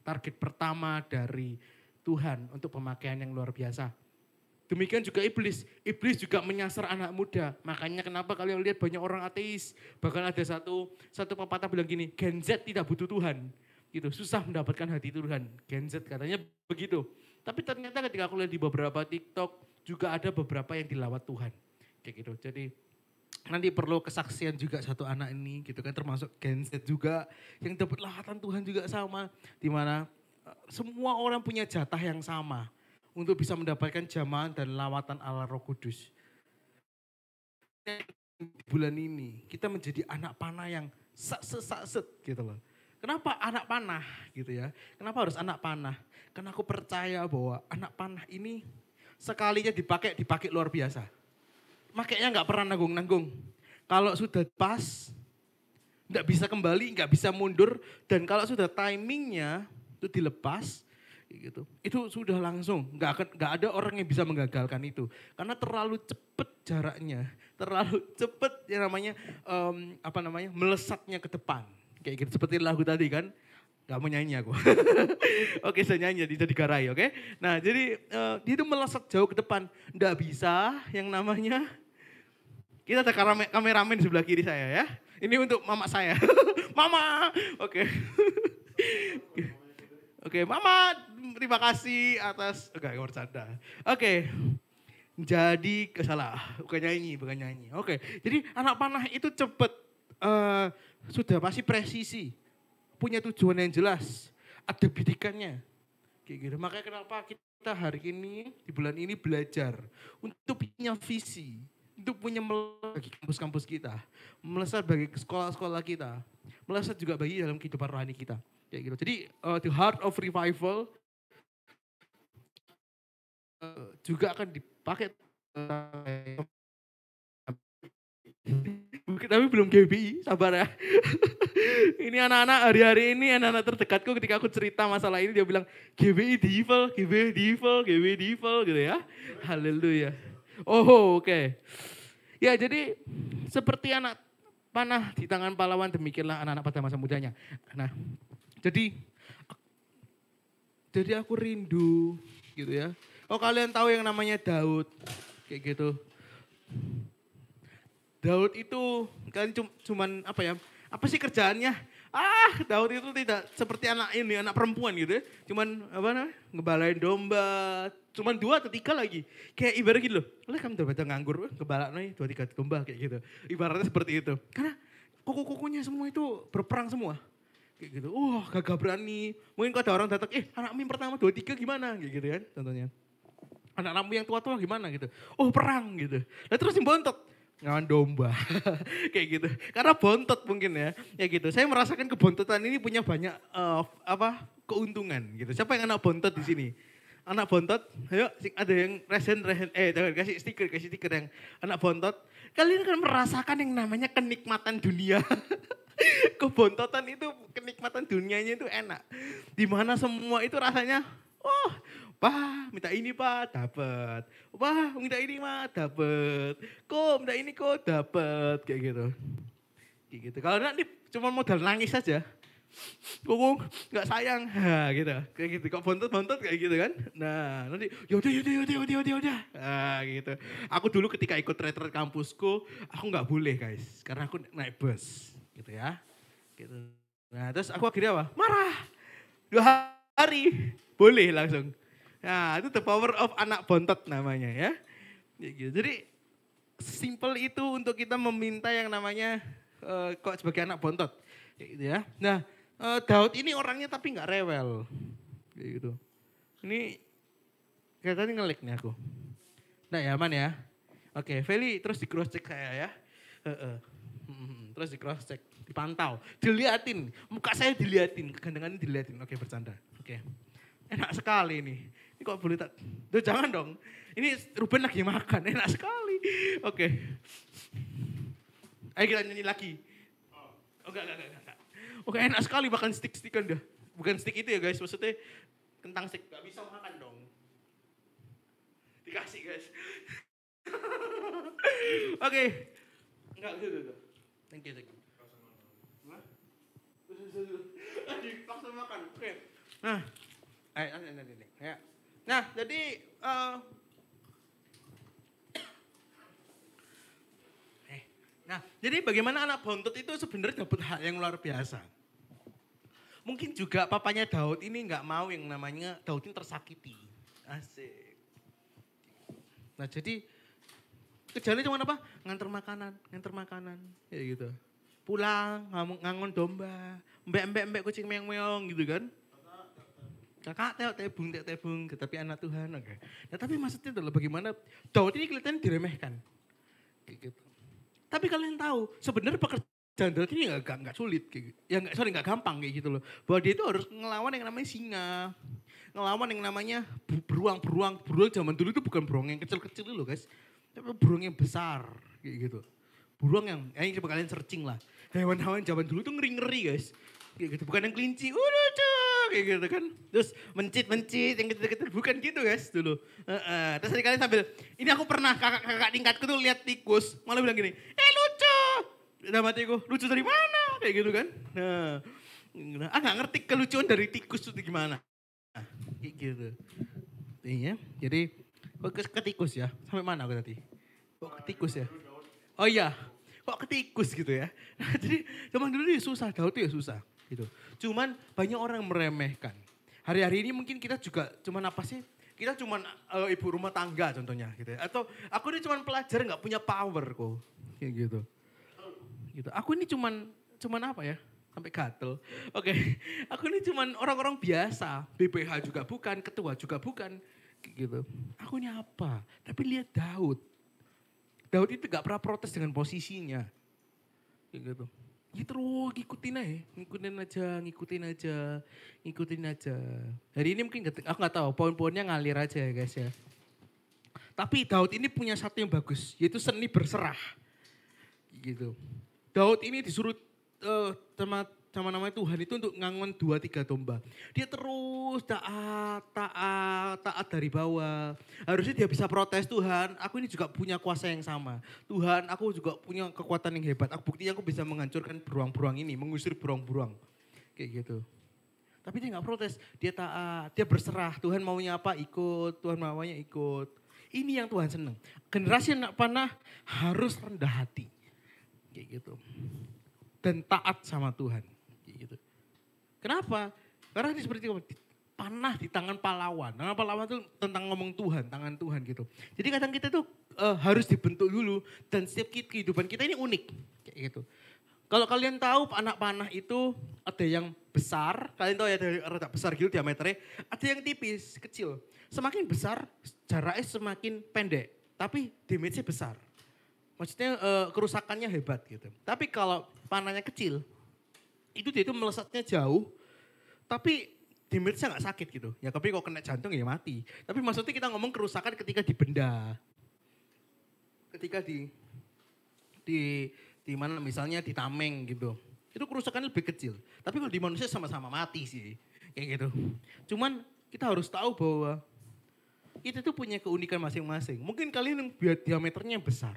target pertama dari Tuhan untuk pemakaian yang luar biasa. Demikian juga iblis juga menyasar anak muda. Makanya kenapa kalian lihat banyak orang ateis, bahkan ada satu pepatah bilang gini, Gen Z tidak butuh Tuhan. Gitu, susah mendapatkan hati Tuhan. Gen Z katanya begitu. Tapi ternyata ketika aku lihat di beberapa TikTok juga ada beberapa yang dilawat Tuhan. Kayak gitu. Jadi nanti perlu kesaksian juga satu anak ini gitu kan, termasuk Gen Z juga yang dapat lawatan Tuhan juga sama, di mana semua orang punya jatah yang sama untuk bisa mendapatkan jamahan dan lawatan Allah Roh Kudus. Bulan ini kita menjadi anak panah yang sakset gitu loh. Kenapa anak panah gitu ya? Kenapa harus anak panah? Karena aku percaya bahwa anak panah ini sekalinya dipakai luar biasa. Makanya nggak pernah nanggung-nanggung. Kalau sudah pas, nggak bisa kembali, nggak bisa mundur. Dan kalau sudah timingnya itu dilepas, Kayak gitu. Itu sudah langsung, nggak ada orang yang bisa menggagalkan itu. Karena terlalu cepet jaraknya, terlalu cepet yang namanya melesatnya ke depan. Kayak gitu, seperti lagu tadi kan. Gak mau nyanyi aku. Oke, saya nyanyi jadi garai, oke. Nah, jadi dia itu melesat jauh ke depan. Nggak bisa yang namanya, kita ada kameramen di sebelah kiri saya ya. Ini untuk mama saya. Mama, oke. Oke, mama terima kasih atas, enggak bercanda. Oke, jadi kesalah, bukan nyanyi. Oke, jadi anak panah itu cepet, sudah pasti presisi. Punya tujuan yang jelas, ada bidikannya. Kayak gitu. Makanya kenapa kita hari ini, di bulan ini belajar untuk punya visi, untuk punya bagi kampus-kampus kita, melesat bagi sekolah-sekolah kita, melesat juga bagi dalam kehidupan rohani kita. Kayak gitu. Jadi the heart of revival juga akan dipakai tapi belum GBI, sabar ya. Ini anak-anak hari-hari ini, anak-anak terdekatku ketika aku cerita masalah ini, dia bilang GBI devil gitu ya. Haleluya. Oh, oke. Ya, jadi seperti anak panah di tangan pahlawan, demikianlah anak-anak pada masa mudanya. Nah, jadi aku rindu gitu ya. Oh, kalian tahu yang namanya Daud, kayak gitu. Daud itu kan cuman apa ya? Apa sih kerjaannya? Daud itu tidak seperti anak perempuan gitu ya. Cuman ngebalain domba. Cuman 2 atau 3 lagi. Kayak ibarat gitu loh. Oleh kamu udah baca nganggur, ngebala nih 2-3 domba kayak gitu. Ibaratnya seperti itu. Karena kuku-kukunya semua itu berperang semua. Kayak gitu. Gagah berani. Mungkin kalau ada orang datang, anakmu yang pertama 2-3 gimana? Kayak gitu kan contohnya. Anak-anakmu yang tua-tua gimana gitu. Perang gitu. Nah terus dibontot. Ngawan domba, kayak gitu. Karena bontot mungkin ya, gitu. Saya merasakan kebontotan ini punya banyak keuntungan gitu. Siapa yang anak bontot di sini? Anak bontot, ayo ada yang kasih stiker yang anak bontot. Kalian akan merasakan yang namanya kenikmatan dunia. Kebontotan itu kenikmatan dunianya itu enak. Dimana semua itu rasanya, Pak, minta ini Pak, dapat. Pak, minta ini Pak, dapat. Kok minta ini kok dapat, kayak gitu. Kayak gitu. Kalau nanti cuma modal nangis saja. Kok nggak sayang, gitu. Kayak gitu. Kok bontot kayak gitu kan. Nah, nanti yaudah. Nah, gitu. Aku dulu ketika ikut retret kampusku, aku nggak boleh guys, karena aku naik bus, gitu ya. Gitu. Nah, terus aku akhirnya apa? Marah. 2 hari, boleh langsung. Nah, itu the power of anak bontot namanya ya. Jadi simple itu untuk kita meminta yang namanya kok sebagai anak bontot. Gitu ya. Nah, Daud ini orangnya tapi nggak rewel. Kayak gitu. Ini kayak tadi ngelik nih aku. Nah, ya aman ya. Oke, Feli terus di cross check saya ya. Terus di cross check, dipantau, diliatin, muka saya diliatin, kegandengan diliatin. Oke, bercanda. Oke. Enak sekali nih. Ini kok boleh tak? Duh, jangan dong. Ini Ruben lagi makan, enak sekali. Oke. Ayo kita nyanyi lagi. Enggak. Oke, enak sekali makan stick-stickan dah. Bukan stick itu ya guys, maksudnya kentang stick. Gak bisa makan dong. Dikasih guys. Oke. Enggak. Thank you. Paksa makan. Oke. Nah. Ya. Nah, jadi jadi bagaimana anak bontot itu sebenarnya dapat hak yang luar biasa. Mungkin juga papanya Daud ini nggak mau yang namanya Daud ini tersakiti. Asik. Nah, jadi kerjanya cuma apa? Nganter makanan, kayak gitu. Pulang, ngangon domba, mbek kucing meong-meong gitu kan. Kakak tebung, tetapi anak Tuhan. Okay. Nah, tapi maksudnya adalah bagaimana Daud ini kelihatannya diremehkan. Kayak gitu. Tapi kalian tahu, sebenarnya pekerjaan Daud ini gak sulit. Kayak gitu. Ya gak gampang kayak gitu loh. Bahwa dia itu harus ngelawan yang namanya singa. Ngelawan yang namanya beruang zaman dulu itu bukan beruang yang kecil-kecil loh guys. Tapi beruang yang besar kayak gitu. Beruang yang, ini coba kalian searching lah. Hewan-hewan zaman dulu tuh ngeri-ngeri guys. Kayak gitu, bukan yang kelinci, kayak gitu kan. Terus mencit yang gitu-gitu. Bukan gitu guys dulu. Terus tadi kalian sambil, ini aku pernah kakak tingkatku tuh lihat tikus. Malah bilang gini, lucu. Dalam hatiku, lucu dari mana? Kayak gitu kan. Nah, gak ngerti kelucuan dari tikus itu gimana. Kayak gitu. Iya, jadi ke tikus ya. Sampai mana aku tadi? Kok ke tikus ya? Oh iya, kok ke tikus gitu ya. Jadi zaman dulu ya susah, Daud tuh ya susah. Gitu. Cuman banyak orang yang meremehkan. Hari-hari ini mungkin kita juga cuman apa sih? Kita cuman ibu rumah tangga contohnya gitu ya. Atau aku ini cuman pelajar gak punya power kok. Kayak gitu. Gitu. Aku ini cuman apa ya? Sampai gatel. Oke. Aku ini cuman orang-orang biasa. BPH juga bukan, ketua juga bukan. Kayak gitu. Aku ini apa? Tapi lihat Daud. Daud itu gak pernah protes dengan posisinya. Kayak gitu. Ya terus ngikutin aja. Hari ini mungkin aku gak tahu, poin-poinnya ngalir aja ya guys ya. Tapi Daud ini punya satu yang bagus, yaitu seni berserah. Gitu. Daud ini disuruh sama namanya Tuhan itu untuk ngangon 2-3 domba. Dia terus taat dari bawah. Harusnya dia bisa protes, Tuhan aku ini juga punya kuasa yang sama. Tuhan aku juga punya kekuatan yang hebat. Buktinya aku bisa menghancurkan beruang-beruang ini, mengusir beruang-beruang. Kayak gitu. Tapi dia gak protes, dia taat, dia berserah. Tuhan maunya apa ikut, Tuhan maunya ikut. Ini yang Tuhan senang. Generasi anak panah harus rendah hati. Kayak gitu. Dan taat sama Tuhan. Gitu. Kenapa? Karena ini seperti panah di tangan pahlawan. Tangan pahlawan itu tentang ngomong Tuhan, tangan Tuhan gitu. Jadi kadang kita tuh harus dibentuk dulu dan setiap kehidupan kita ini unik kayak gitu. Kalau kalian tahu anak panah itu ada yang besar, kalian tahu ya ada yang rada besar gitu diameternya, ada yang tipis, kecil. Semakin besar jaraknya semakin pendek, tapi damage-nya besar. Maksudnya kerusakannya hebat gitu. Tapi kalau panahnya kecil, itu dia itu melesatnya jauh, tapi damage-nya gak sakit gitu. Ya tapi kalau kena jantung ya mati. Tapi maksudnya kita ngomong kerusakan ketika di benda. Ketika di mana misalnya di tameng gitu. Itu kerusakannya lebih kecil. Tapi kalau di manusia sama-sama mati sih. Kayak gitu. Cuman kita harus tahu bahwa kita tuh punya keunikan masing-masing. Mungkin kalian yang diameternya besar.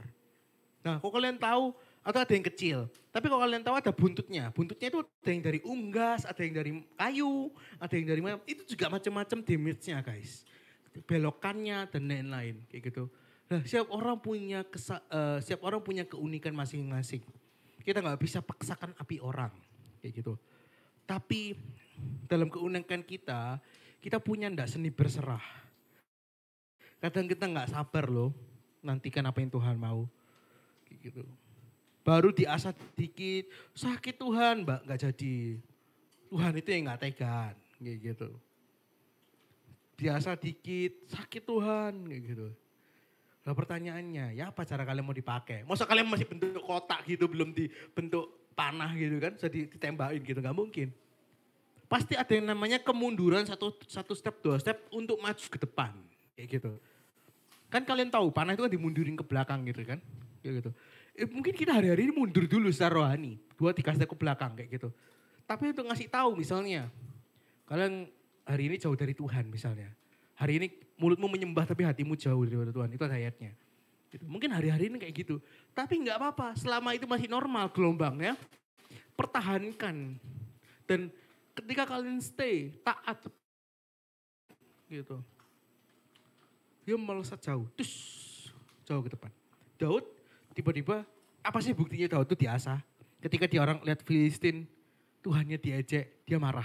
Nah kalau kalian tahu, atau ada yang kecil. Tapi kalau kalian tahu ada buntutnya. Buntutnya itu ada yang dari unggas, ada yang dari kayu, ada yang dari mana. Itu juga macam-macam damage-nya guys. Belokannya dan lain-lain kayak gitu. Nah, setiap orang punya keunikan masing-masing. Kita nggak bisa paksakan api orang kayak gitu. Tapi dalam keunikan kita punya ndak seni berserah. Kadang kita nggak sabar loh nantikan apa yang Tuhan mau kayak gitu. Baru diasah dikit, sakit Tuhan mbak, gak jadi. Tuhan itu yang gak tegan, kayak gitu. Biasa dikit, sakit Tuhan, kayak gitu. Nah pertanyaannya, ya apa cara kalian mau dipakai? Masa kalian masih bentuk kotak gitu, belum dibentuk panah gitu kan, bisa ditembakin gitu, gak mungkin. Pasti ada yang namanya kemunduran satu step, 2 step untuk maju ke depan, kayak gitu. Kan kalian tahu panah itu kan dimundurin ke belakang gitu kan, kayak gitu. Mungkin kita hari-hari ini mundur dulu secara rohani. 2-3 step ke belakang kayak gitu. Tapi untuk ngasih tahu misalnya. Kalian hari ini jauh dari Tuhan misalnya. Hari ini mulutmu menyembah tapi hatimu jauh dari Tuhan. Itu ayatnya. Gitu. Mungkin hari-hari ini kayak gitu. Tapi gak apa-apa. Selama itu masih normal gelombangnya. Pertahankan. Dan ketika kalian stay, taat. Gitu. Dia melesat jauh. Jauh ke depan. Daud tiba-tiba, apa sih buktinya Daud itu diasah? Ketika dia orang lihat Filistin, Tuhannya diejek, dia marah.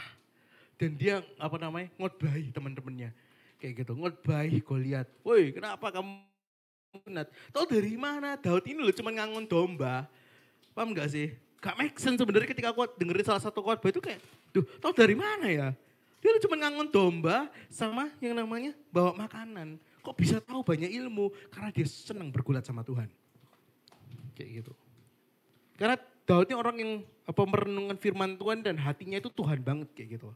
Dan dia ngotbahi teman-temannya. Kayak gitu, ngotbahi Goliat. Woi kenapa kamu menat? Tahu dari mana Daud ini loh cuma ngangon domba. Paham gak sih? Gak make sense sebenarnya ketika aku dengerin salah satu khotbah itu kayak, tahu dari mana ya? Dia cuma ngangon domba sama yang namanya bawa makanan. Kok bisa tahu banyak ilmu? Karena dia senang bergulat sama Tuhan. Kayak gitu. Karena Daud ini orang yang merenungkan firman Tuhan dan hatinya itu Tuhan banget kayak gitu.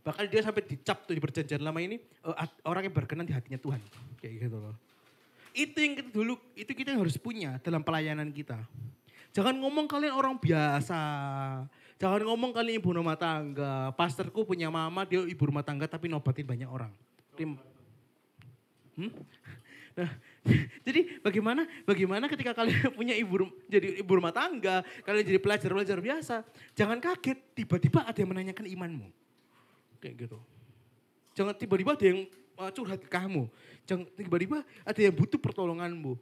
Bahkan dia sampai dicap tuh di perjanjian lama ini orang yang berkenan di hatinya Tuhan. Kayak gitu loh. Itu yang kita harus punya dalam pelayanan kita. Jangan ngomong kalian orang biasa. Jangan ngomong kalian ibu rumah tangga. Pastorku punya mama, dia ibu rumah tangga tapi nobatin banyak orang. Nah, jadi bagaimana ketika kalian punya jadi ibu rumah tangga, kalian jadi pelajar biasa, jangan kaget tiba-tiba ada yang menanyakan imanmu. Kayak gitu. Jangan tiba-tiba ada yang curhat ke kamu. Jangan tiba-tiba ada yang butuh pertolonganmu.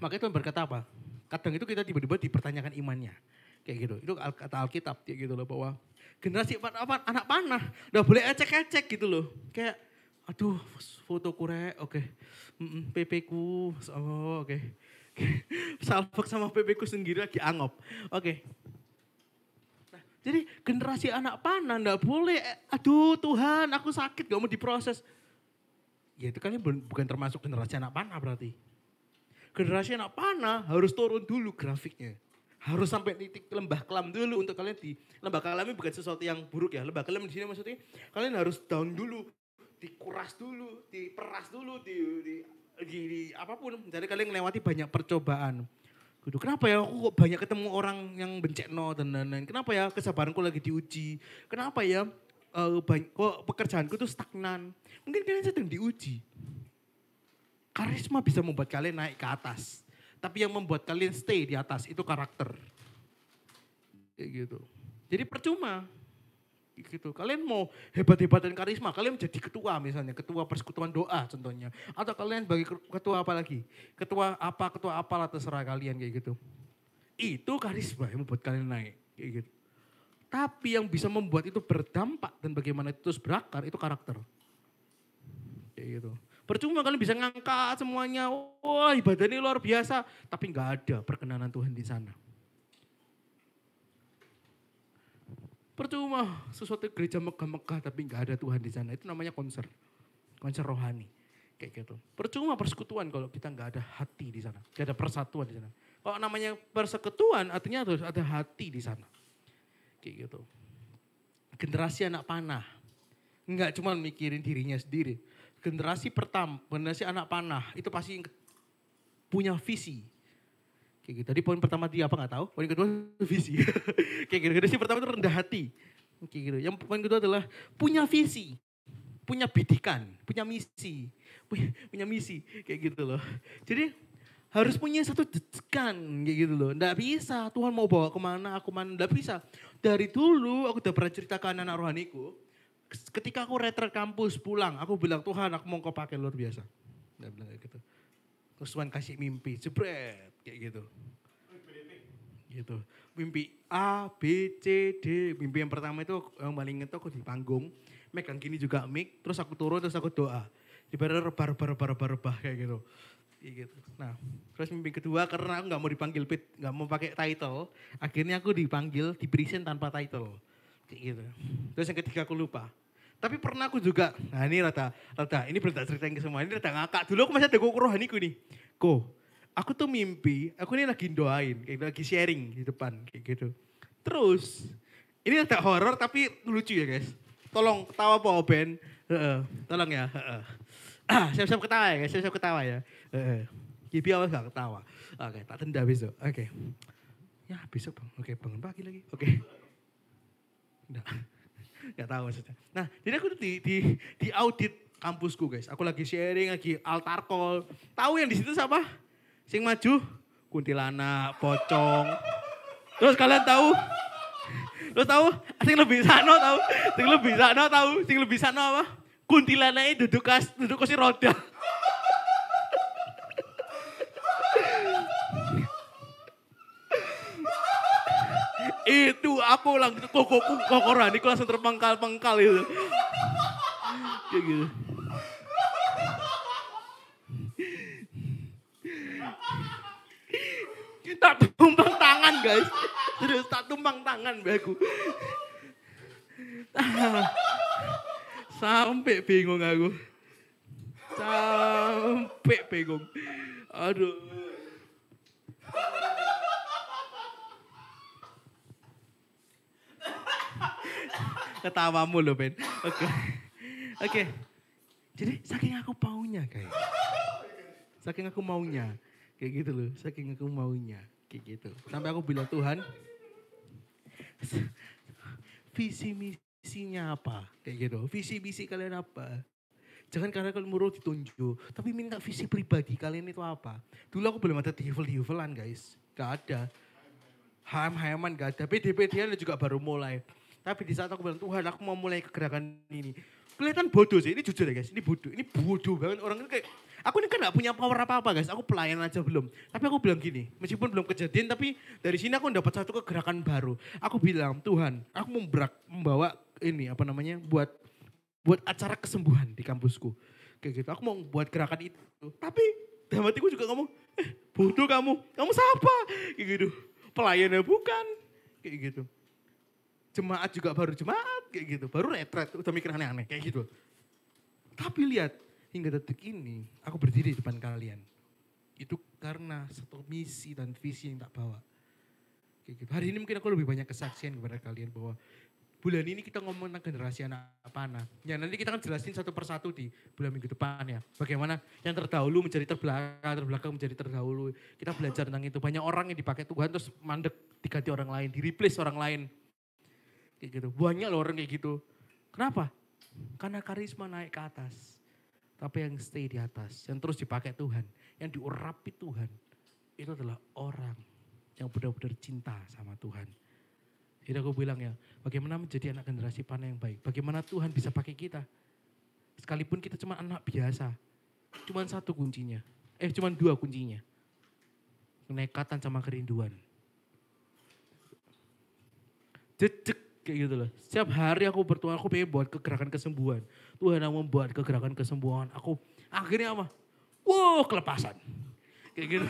Makanya Tuhan berkata apa? Kadang itu kita tiba-tiba dipertanyakan imannya. Kayak gitu. Itu kata Alkitab kayak gitu loh, bahwa generasi anak panah udah boleh ecek-ecek gitu loh. Kayak aduh foto kurek, oke. PP ku, oh oke. Salfok sama PP ku sendiri lagi angop. Oke. Nah, jadi generasi anak panah enggak boleh, aduh Tuhan aku sakit gak mau diproses. Ya itu kalian bukan termasuk generasi anak panah berarti. Generasi anak panah harus turun dulu grafiknya. Harus sampai titik lembah kelam dulu untuk kalian lembah kelam ini bukan sesuatu yang buruk ya. Lembah kelam di sini maksudnya kalian harus down dulu, dikuras dulu, diperas dulu, di apapun. Jadi kalian melewati banyak percobaan. Kenapa ya aku kok banyak ketemu orang yang bencekno dan lain-lain. Kenapa ya kesabaranku lagi diuji. Kenapa ya kok pekerjaanku tuh stagnan. Mungkin kalian sedang diuji. Karisma bisa membuat kalian naik ke atas. Tapi yang membuat kalian stay di atas itu karakter. Kayak gitu. Jadi percuma. Gitu. Kalian mau hebat-hebatan karisma, kalian menjadi ketua misalnya, ketua persekutuan doa contohnya. Atau kalian sebagai ketua apa lagi? Ketua apalah terserah kalian kayak gitu. Itu karisma yang membuat kalian naik. Kayak gitu. Tapi yang bisa membuat itu berdampak dan bagaimana itu terus berakar itu karakter. Kayak gitu. Percuma kalian bisa ngangkat semuanya, wah ibadah ini luar biasa. Tapi nggak ada perkenanan Tuhan di sana. Percuma sesuatu gereja megah-megah tapi nggak ada Tuhan di sana. Itu namanya konser rohani. Kayak gitu. Percuma persekutuan kalau kita nggak ada hati di sana. Nggak ada persatuan di sana. Kalau namanya persekutuan artinya harus ada hati di sana. Kayak gitu. Generasi anak panah. Nggak cuma mikirin dirinya sendiri. Generasi pertama, generasi anak panah itu pasti punya visi. Kayak gitu. Tadi poin pertama dia apa nggak tahu. Poin kedua visi. Kayak gitu. Generasi pertama itu rendah hati. Kayak gitu. Yang poin kedua adalah punya visi, punya bidikan, punya misi, punya misi. Kayak gitu loh. Jadi harus punya satu jejekan kayak gitu loh. Nggak bisa. Tuhan mau bawa kemana, aku mana. Nggak bisa. Dari dulu aku udah pernah ceritakan anak rohaniku. Ketika aku retret kampus pulang, aku bilang Tuhan aku mau kau pakai luar biasa. Dia bilang kayak gitu. Terus Tuhan kasih mimpi, jebret kayak gitu. Gitu. Mimpi A, B, C, D. Mimpi yang pertama itu yang paling inget aku di panggung. Megang gini juga mic, terus aku turun terus aku doa. Ibaratnya rebah kayak gitu. Kayak gitu. Nah, terus mimpi kedua karena aku gak mau dipanggil Pit, gak mau pakai title. Akhirnya aku dipanggil, di present tanpa title. Kayak gitu. Terus yang ketiga aku lupa. Tapi pernah aku juga, nah ini rata ini berita cerita yang semua, ini rata ngakak. Dulu aku masih ada rohaniku nih. Aku tuh mimpi, aku ini lagi doain, kayak lagi sharing di depan, kayak gitu. Terus, ini rata horor tapi lucu ya guys. Tolong ketawa Pak Ben, tolong ya. Siap-siap ketawa ya guys, siap-siap ketawa ya. Gibi awas gak ketawa. Oke, tak tenda besok, oke. Ya besok bang, oke bangun pagi lagi, oke. Enggak. Gak tahu maksudnya. Nah, jadi aku tuh di audit kampusku guys. Aku lagi sharing, lagi altar call. Tahu yang di situ siapa? Sing maju, kuntilanak, pocong. Terus kalian tahu? Terus tahu? Sing lebih sano tahu? Sing lebih sano apa? Kuntilanaknya duduk kursi roda. Itu aku langsung kokoran, aku langsung terpengkal-pengkal itu. Kayak gitu. Tak tumpang tangan guys. Terus tak tumpang tangan baku. Sampai bingung aku. Aduh. Ketawamu loh Ben. Oke. Jadi saking aku maunya kayak. Saking aku maunya. Kayak gitu loh. Saking aku maunya. Kayak gitu. Sampai aku bilang Tuhan. Visi misinya apa? Kayak gitu. Visi misi kalian apa? Jangan karena kalian mau ditunjuk, tapi minta visi pribadi kalian itu apa. Dulu aku belum ada dihivel-dihivelan guys. Gak ada. Ham-haman gak ada. PD-PDan juga baru mulai. Tapi di saat aku bilang, Tuhan aku mau mulai kegerakan ini. Kelihatan bodoh sih, ini jujur ya guys. Ini bodoh banget. Orang ini kayak, aku ini kan gak punya power apa-apa guys. Aku pelayan aja belum. Tapi aku bilang gini, meskipun belum kejadian, tapi dari sini aku dapat satu kegerakan baru. Aku bilang, Tuhan aku membawa ini apa namanya, buat acara kesembuhan di kampusku. Kayak gitu, aku mau buat gerakan itu. Tapi dalam hatiku juga ngomong, bodoh kamu siapa? Kayak gitu. Pelayannya bukan, kayak gitu. Jemaat juga baru jemaat, kayak gitu. Baru retret, udah mikir aneh-aneh, kayak gitu. Tapi lihat, hingga detik ini, aku berdiri di depan kalian. Itu karena satu misi dan visi yang tak bawa. Kayak gitu. Hari ini mungkin aku lebih banyak kesaksian kepada kalian bahwa bulan ini kita ngomong tentang generasi anak panah. Ya nanti kita akan jelasin satu persatu di bulan minggu depan ya. Bagaimana yang terdahulu menjadi terbelakang menjadi terdahulu. Kita belajar tentang itu. Banyak orang yang dipakai Tuhan terus mandek diganti orang lain, di-replace orang lain. Kayak gitu. Banyak loh orang kayak gitu. Kenapa? Karena karisma naik ke atas. Tapi yang stay di atas, yang terus dipakai Tuhan, yang diurapi Tuhan, itu adalah orang yang benar-benar cinta sama Tuhan. Jadi aku bilang ya, bagaimana menjadi anak generasi panah yang baik. Bagaimana Tuhan bisa pakai kita. Sekalipun kita cuma anak biasa. Cuma satu kuncinya. Cuma dua kuncinya. Kenekatan sama kerinduan. Jejek kayak gitu loh. Setiap hari aku bertuah, aku pengen buat kegerakan kesembuhan. Tuhan yang membuat kegerakan kesembuhan. Aku akhirnya apa? Wow, kelepasan. Kayak gitu.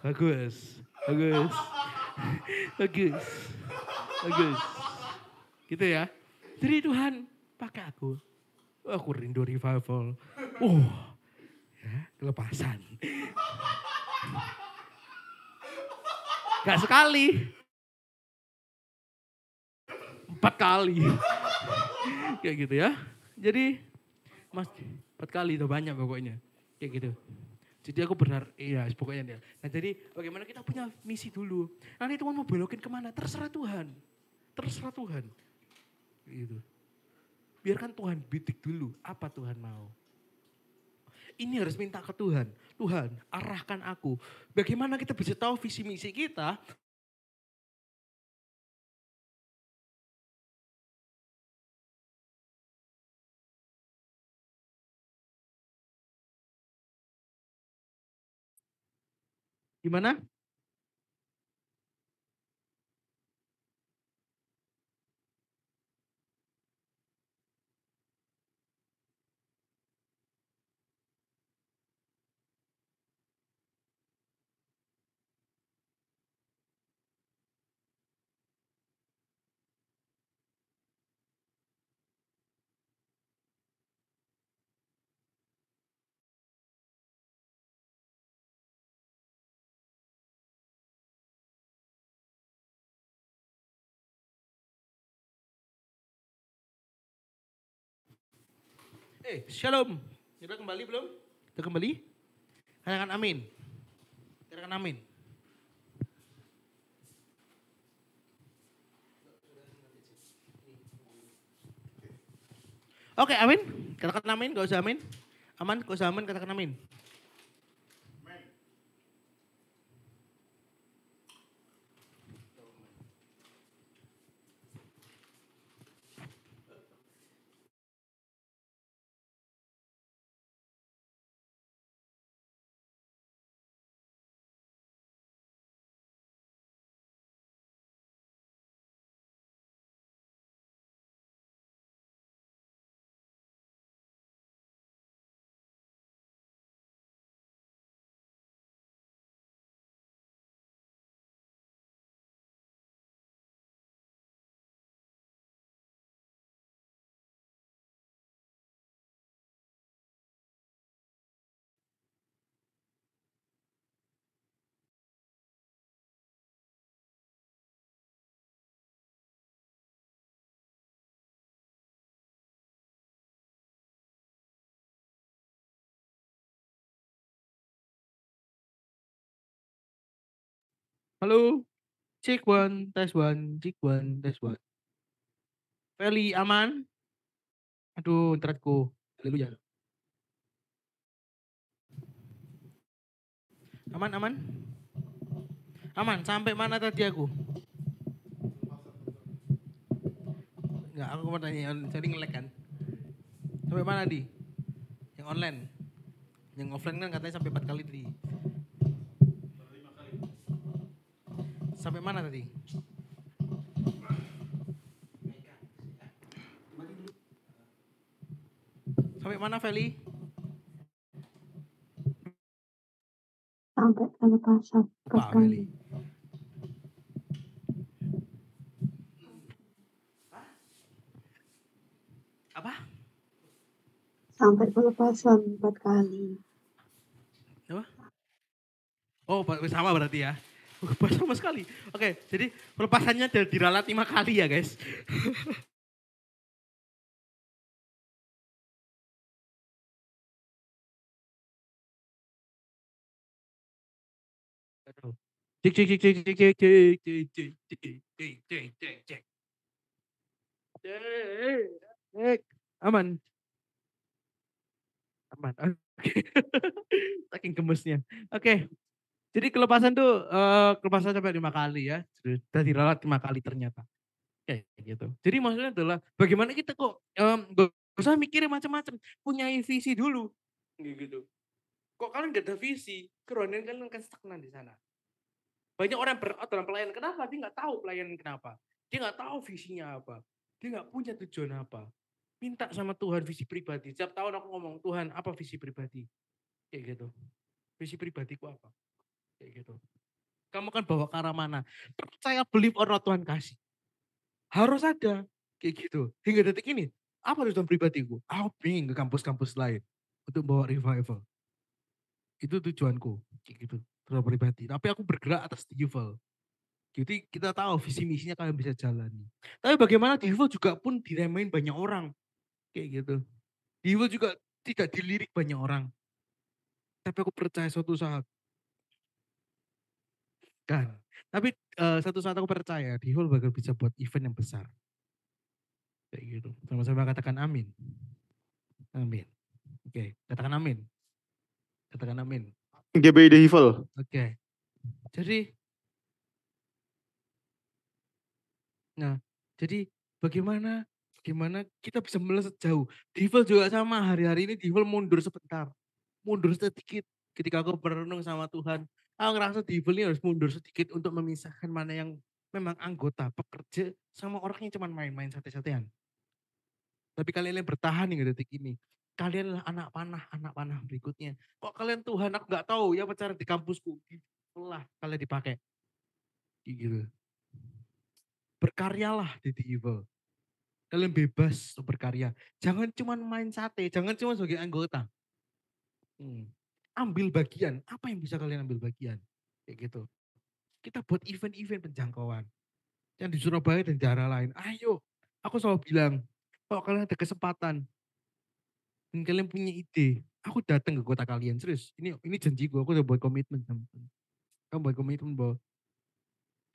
Bagus. Gitu ya. Jadi Tuhan pakai aku. Aku rindu revival. Ya, kelepasan. Gak sekali. 4 kali. Kayak gitu ya. Jadi Mas 4 kali udah banyak pokoknya. Kayak gitu. Jadi aku berharap, iya pokoknya dia. Nah jadi bagaimana kita punya misi dulu. Nanti Tuhan mau belokin kemana, terserah Tuhan. Terserah Tuhan. Gitu. Biarkan Tuhan bidik dulu apa Tuhan mau. Ini harus minta ke Tuhan. Tuhan arahkan aku. Bagaimana kita bisa tahu visi misi kita. Gimana? Shalom. Sudah kembali belum? Sudah kembali? Katakan amin. Katakan amin. Oke, amin. Katakan amin, gak usah amin. Aman, gak usah amin, katakan amin. Halo. Cek one, tes one, cek one, tes one. Feli aman? Aduh, internetku. Haleluya. Aman, aman? Aman, sampai mana tadi aku? Enggak, aku mau tanya, jadi nge-lag kan? Sampai mana di? Yang online? Yang offline kan katanya sampai 4 kali tadi. Sampai mana tadi? Sampai mana Feli? Sampai pelepasan Lupa Feli. Apa? Sampai pelepasan 4 kali. Apa? Oh, sama berarti ya. Pas sama sekali. Oke, jadi pelepasannya diralat 5 kali ya guys. Cek cek cek cek cek cek cek cek cek cek cek cek cek. Cek. Aman. Aman. Oke. Saking gemesnya. Oke. Jadi kelepasan tuh kelepasan sampai 5 kali ya. Sudah diralat 5 kali ternyata. Kayak gitu. Jadi maksudnya adalah bagaimana kita kok gak usah mikirin macam-macam, punya visi dulu. Gitu. Kok kalian gak ada visi, kerohanian kalian akan stagnan di sana. Banyak orang berotot dalam pelayanan. Kenapa? Dia nggak tahu pelayanan kenapa. Dia nggak tahu visinya apa. Dia nggak punya tujuan apa. Minta sama Tuhan visi pribadi. Setiap tahun aku ngomong, Tuhan apa visi pribadi? Kayak gitu. Visi pribadiku apa? Kayak gitu. Kamu kan bawa ke arah mana? Percaya believe or not Tuhan kasih. Harus ada. Kayak gitu. Hingga detik ini, apa tujuan pribadiku? Aku pengen ke kampus-kampus lain. Untuk bawa revival. Itu tujuanku. Kayak gitu. Tujuan pribadi. Tapi aku bergerak atas revival. Jadi kita tahu visi misinya kalian bisa jalani. Tapi bagaimana di Evil juga pun diremain banyak orang. Kayak gitu. Di Evil juga tidak dilirik banyak orang. Tapi aku percaya suatu saat. Kan. Tapi suatu saat aku percaya di Evil bakal bisa buat event yang besar. Kayak gitu. Sama-sama katakan amin. Amin. Oke. Katakan amin. Katakan amin. GBI The Evil. Oke. Jadi. Nah. Jadi bagaimana kita bisa melesat jauh. Di Evil juga sama. Hari-hari ini di Evil mundur sebentar. Mundur sedikit ketika aku berenung sama Tuhan. Aku ngerasa di Evil ini harus mundur sedikit untuk memisahkan mana yang memang anggota, pekerja, sama orang yang cuma main-main santai-santaian. Tapi kalian yang bertahan hingga detik ini. Kalian adalah anak panah berikutnya. Kok kalian Tuhan, aku gak tahu ya pacaran di kampusku. Itulah kalian dipakai. Gitu. Berkaryalah di The Evil. Kalian bebas untuk berkarya. Jangan cuma main sate, jangan cuma sebagai anggota. Ambil bagian, apa yang bisa kalian ambil bagian? Kayak gitu. Kita buat event-event penjangkauan. Yang di Surabaya dan daerah lain. Ayo, aku selalu bilang, kalau kalian ada kesempatan, dan kalian punya ide, aku datang ke kota kalian. Serius, ini janji gue, aku udah buat komitmen. Kamu buat komitmen bahwa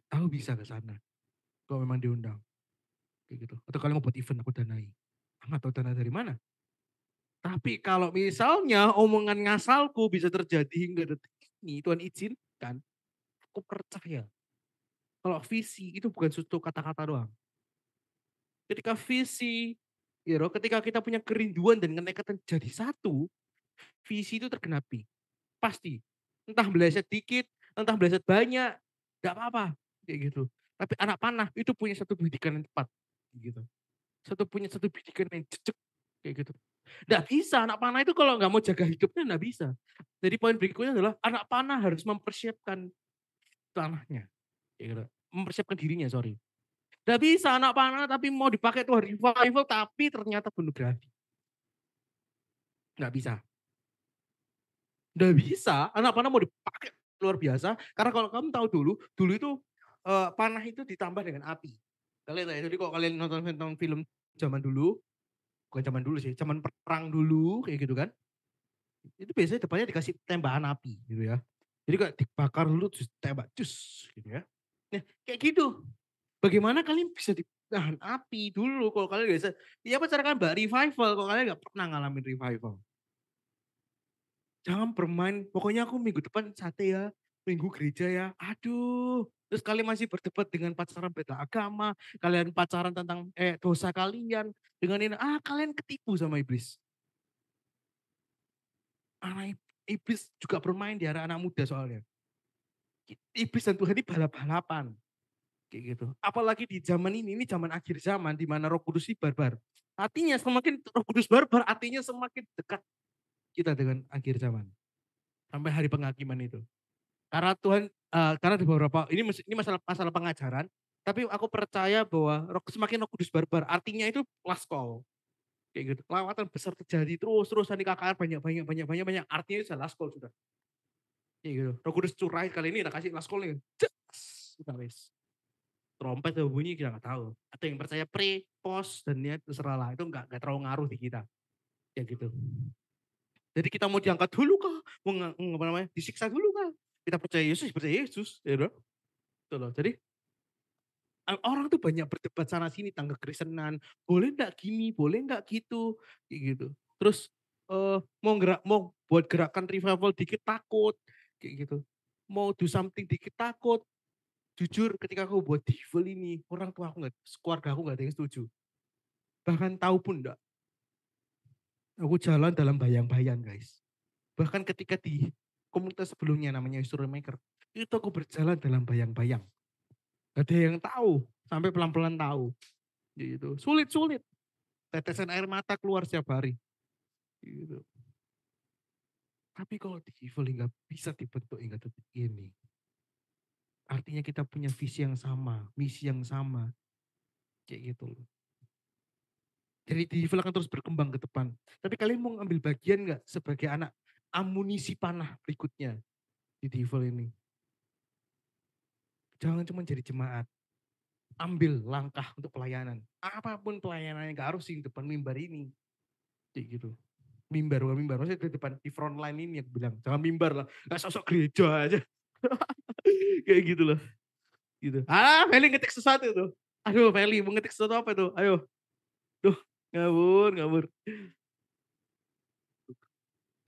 aku bisa ke sana. Kalau memang diundang. Kayak gitu. Atau kalian mau buat event, aku danai. Aku gak tahu dana dari mana. Tapi kalau misalnya omongan ngasalku bisa terjadi hingga detik ini, Tuhan izinkan, aku percaya. Kalau visi itu bukan suatu kata-kata doang. Ketika visi, ketika kita punya kerinduan dan kenekatan jadi satu, visi itu tergenapi. Pasti. Entah meleset dikit, entah meleset banyak, gak apa-apa. Kayak gitu. Tapi anak panah itu punya satu pendidikan yang tepat. Gitu. Punya satu pendidikan yang cecek. Kayak gitu. Nggak bisa, anak panah itu kalau nggak mau jaga hidupnya nggak bisa. Jadi poin berikutnya adalah anak panah harus mempersiapkan tanahnya. Gitu. Mempersiapkan dirinya, sorry. Nggak bisa anak panah tapi mau dipakai tuh revival tapi ternyata pornografi. Nggak bisa. Nggak bisa, anak panah mau dipakai luar biasa. Karena kalau kamu tahu dulu itu panah itu ditambah dengan api. Kalian tahu, jadi kalau kalian nonton film zaman dulu, bukan zaman dulu sih, zaman perang dulu kayak gitu kan. Itu biasanya depannya dikasih tembakan api gitu ya. Jadi kayak dibakar dulu terus tembak cus gitu ya. Nah kayak gitu. Bagaimana kalian bisa ditahan api dulu kalau kalian biasa. Ya apa cara kalian mbak revival kalau kalian nggak pernah ngalamin revival. Jangan bermain, pokoknya aku minggu depan sate ya, minggu gereja ya. Aduh, terus kalian masih berdebat dengan pacaran beda agama, kalian pacaran tentang dosa kalian dengan ini. Kalian ketipu sama iblis. Iblis juga bermain di arah anak muda soalnya. Iblis dan Tuhan ini balap-balapan. Kayak gitu. Apalagi di zaman ini zaman akhir zaman di mana Roh Kudus ini barbar. Artinya semakin Roh Kudus barbar, artinya semakin dekat kita dengan akhir zaman. Sampai hari penghakiman itu. Karena Tuhan, karena di beberapa, ini masalah masalah pengajaran, tapi aku percaya bahwa semakin Roh Kudus barbar, artinya itu last call. Kayak gitu. Lawatan besar terjadi terus-terusan di KKR banyak, artinya itu last call sudah. Kayak gitu. Roh Kudus curah kali ini, udah kasih last call nih. Jas, udah wes. Trompet atau bunyi kita nggak tahu. Ada yang percaya pre, post, dan niat terserah lah. Itu nggak terlalu ngaruh di kita. Ya gitu. Jadi kita mau diangkat dulu kah? Mau apa namanya? Disiksa dulu kah? Kita percaya Yesus, ya udah. Gitu loh. Jadi orang tuh banyak berdebat sana sini tentang kekristenan. Boleh nggak gini, boleh nggak gitu, kayak gitu. Terus mau buat gerakan revival dikit takut, kayak gitu. Mau do something dikit takut. Jujur ketika aku buat devil ini, orang tua aku nggak, keluarga aku nggak ada yang setuju. Bahkan tahu pun enggak. Aku jalan dalam bayang-bayang guys. Bahkan ketika di komunitas sebelumnya namanya Story Maker, itu aku berjalan dalam bayang-bayang. Gak ada yang tahu, sampai pelan-pelan tahu. Gitu. Sulit. Tetesan air mata keluar setiap hari. Gitu. Tapi kalau di evil nggak bisa dibentuk hingga detik ini. Artinya kita punya visi yang sama, misi yang sama. Kayak gitu loh. Jadi di evil akan terus berkembang ke depan. Tapi kalian mau ngambil bagian nggak sebagai anak amunisi panah berikutnya di evil ini? Jangan cuma jadi jemaat. Ambil langkah untuk pelayanan. Apapun pelayanannya nggak harus di depan mimbar ini. Kayak gitu. Mimbar, maksudnya di depan, di front line ini yang bilang, jangan mimbar lah, nggak sosok gereja aja. Kayak gitu loh. Gitu. Feli ngetik sesuatu tuh. Aduh, Feli mau ngetik sesuatu apa tuh? Ayo. Duh, ngabur.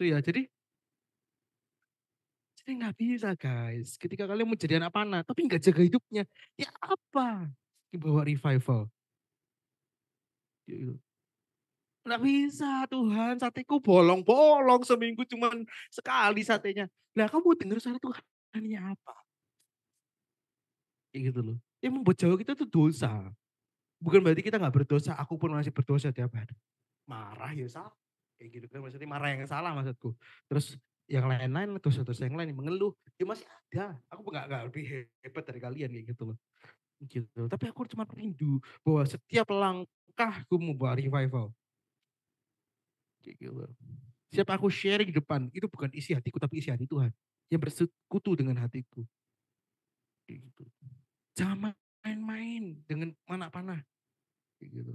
Tuh ya, jadi nggak bisa guys. Ketika kalian mau jadi anak panah, tapi nggak jaga hidupnya, ya apa? Bawa revival. Gitu. Nggak bisa Tuhan, sateku bolong-bolong seminggu cuman sekali satenya. Nah kamu dengar suara Tuhan ini apa? Kayak gitu loh. Yang membuat jauh kita tuh dosa. Bukan berarti kita nggak berdosa, aku pun masih berdosa tiap hari. Marah ya salah. Kayak gitu kan, maksudnya marah yang salah maksudku. Terus yang lain-lain, dosa-dosa yang lain yang mengeluh, ya masih ada. Aku nggak lebih hebat dari kalian kayak gitu loh. Gitu. Tapi aku cuma rindu bahwa setiap langkahku membawa revival. Kayak gitu. Siapa aku sharing di depan, itu bukan isi hatiku tapi isi hati Tuhan. Yang bersekutu dengan hatiku. Kayak gitu. Jangan main-main dengan mana panah. Kayak gitu.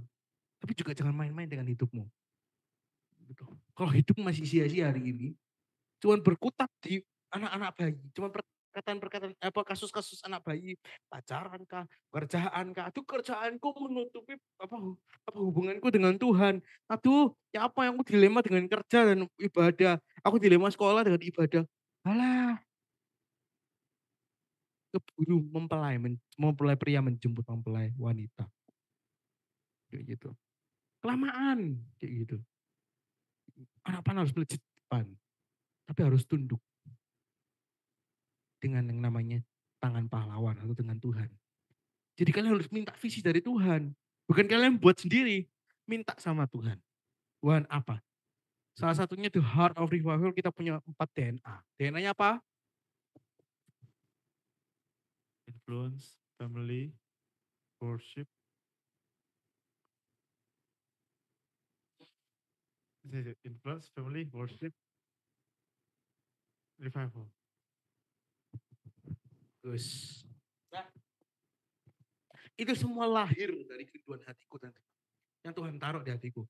Tapi juga jangan main-main dengan hidupmu. Gitu. Kalau hidup masih sia-sia hari ini, cuman berkutat di anak-anak bayi, cuman perkataan-perkataan apa kasus-kasus anak bayi, pacaran kah, kerjaan kah, aduh kerjaanku menutupi apa hubunganku dengan Tuhan. Aduh, ya apa yang aku dilema dengan kerja dan ibadah. Aku dilema sekolah dengan ibadah. Alah, keburu mempelai pria menjemput mempelai wanita. Kayak gitu. Kelamaan kayak gitu. Anak-anak harus melejit depan, tapi harus tunduk dengan yang namanya tangan pahlawan atau dengan Tuhan. Jadi kalian harus minta visi dari Tuhan. Bukan kalian buat sendiri. Minta sama Tuhan. Tuhan apa? Salah satunya the heart of revival kita punya 4 DNA. DNA-nya apa? Influence, family, worship. Influence, family, worship, revival. Gus. Nah, itu semua lahir dari kerinduan hatiku dan yang Tuhan taruh di hatiku.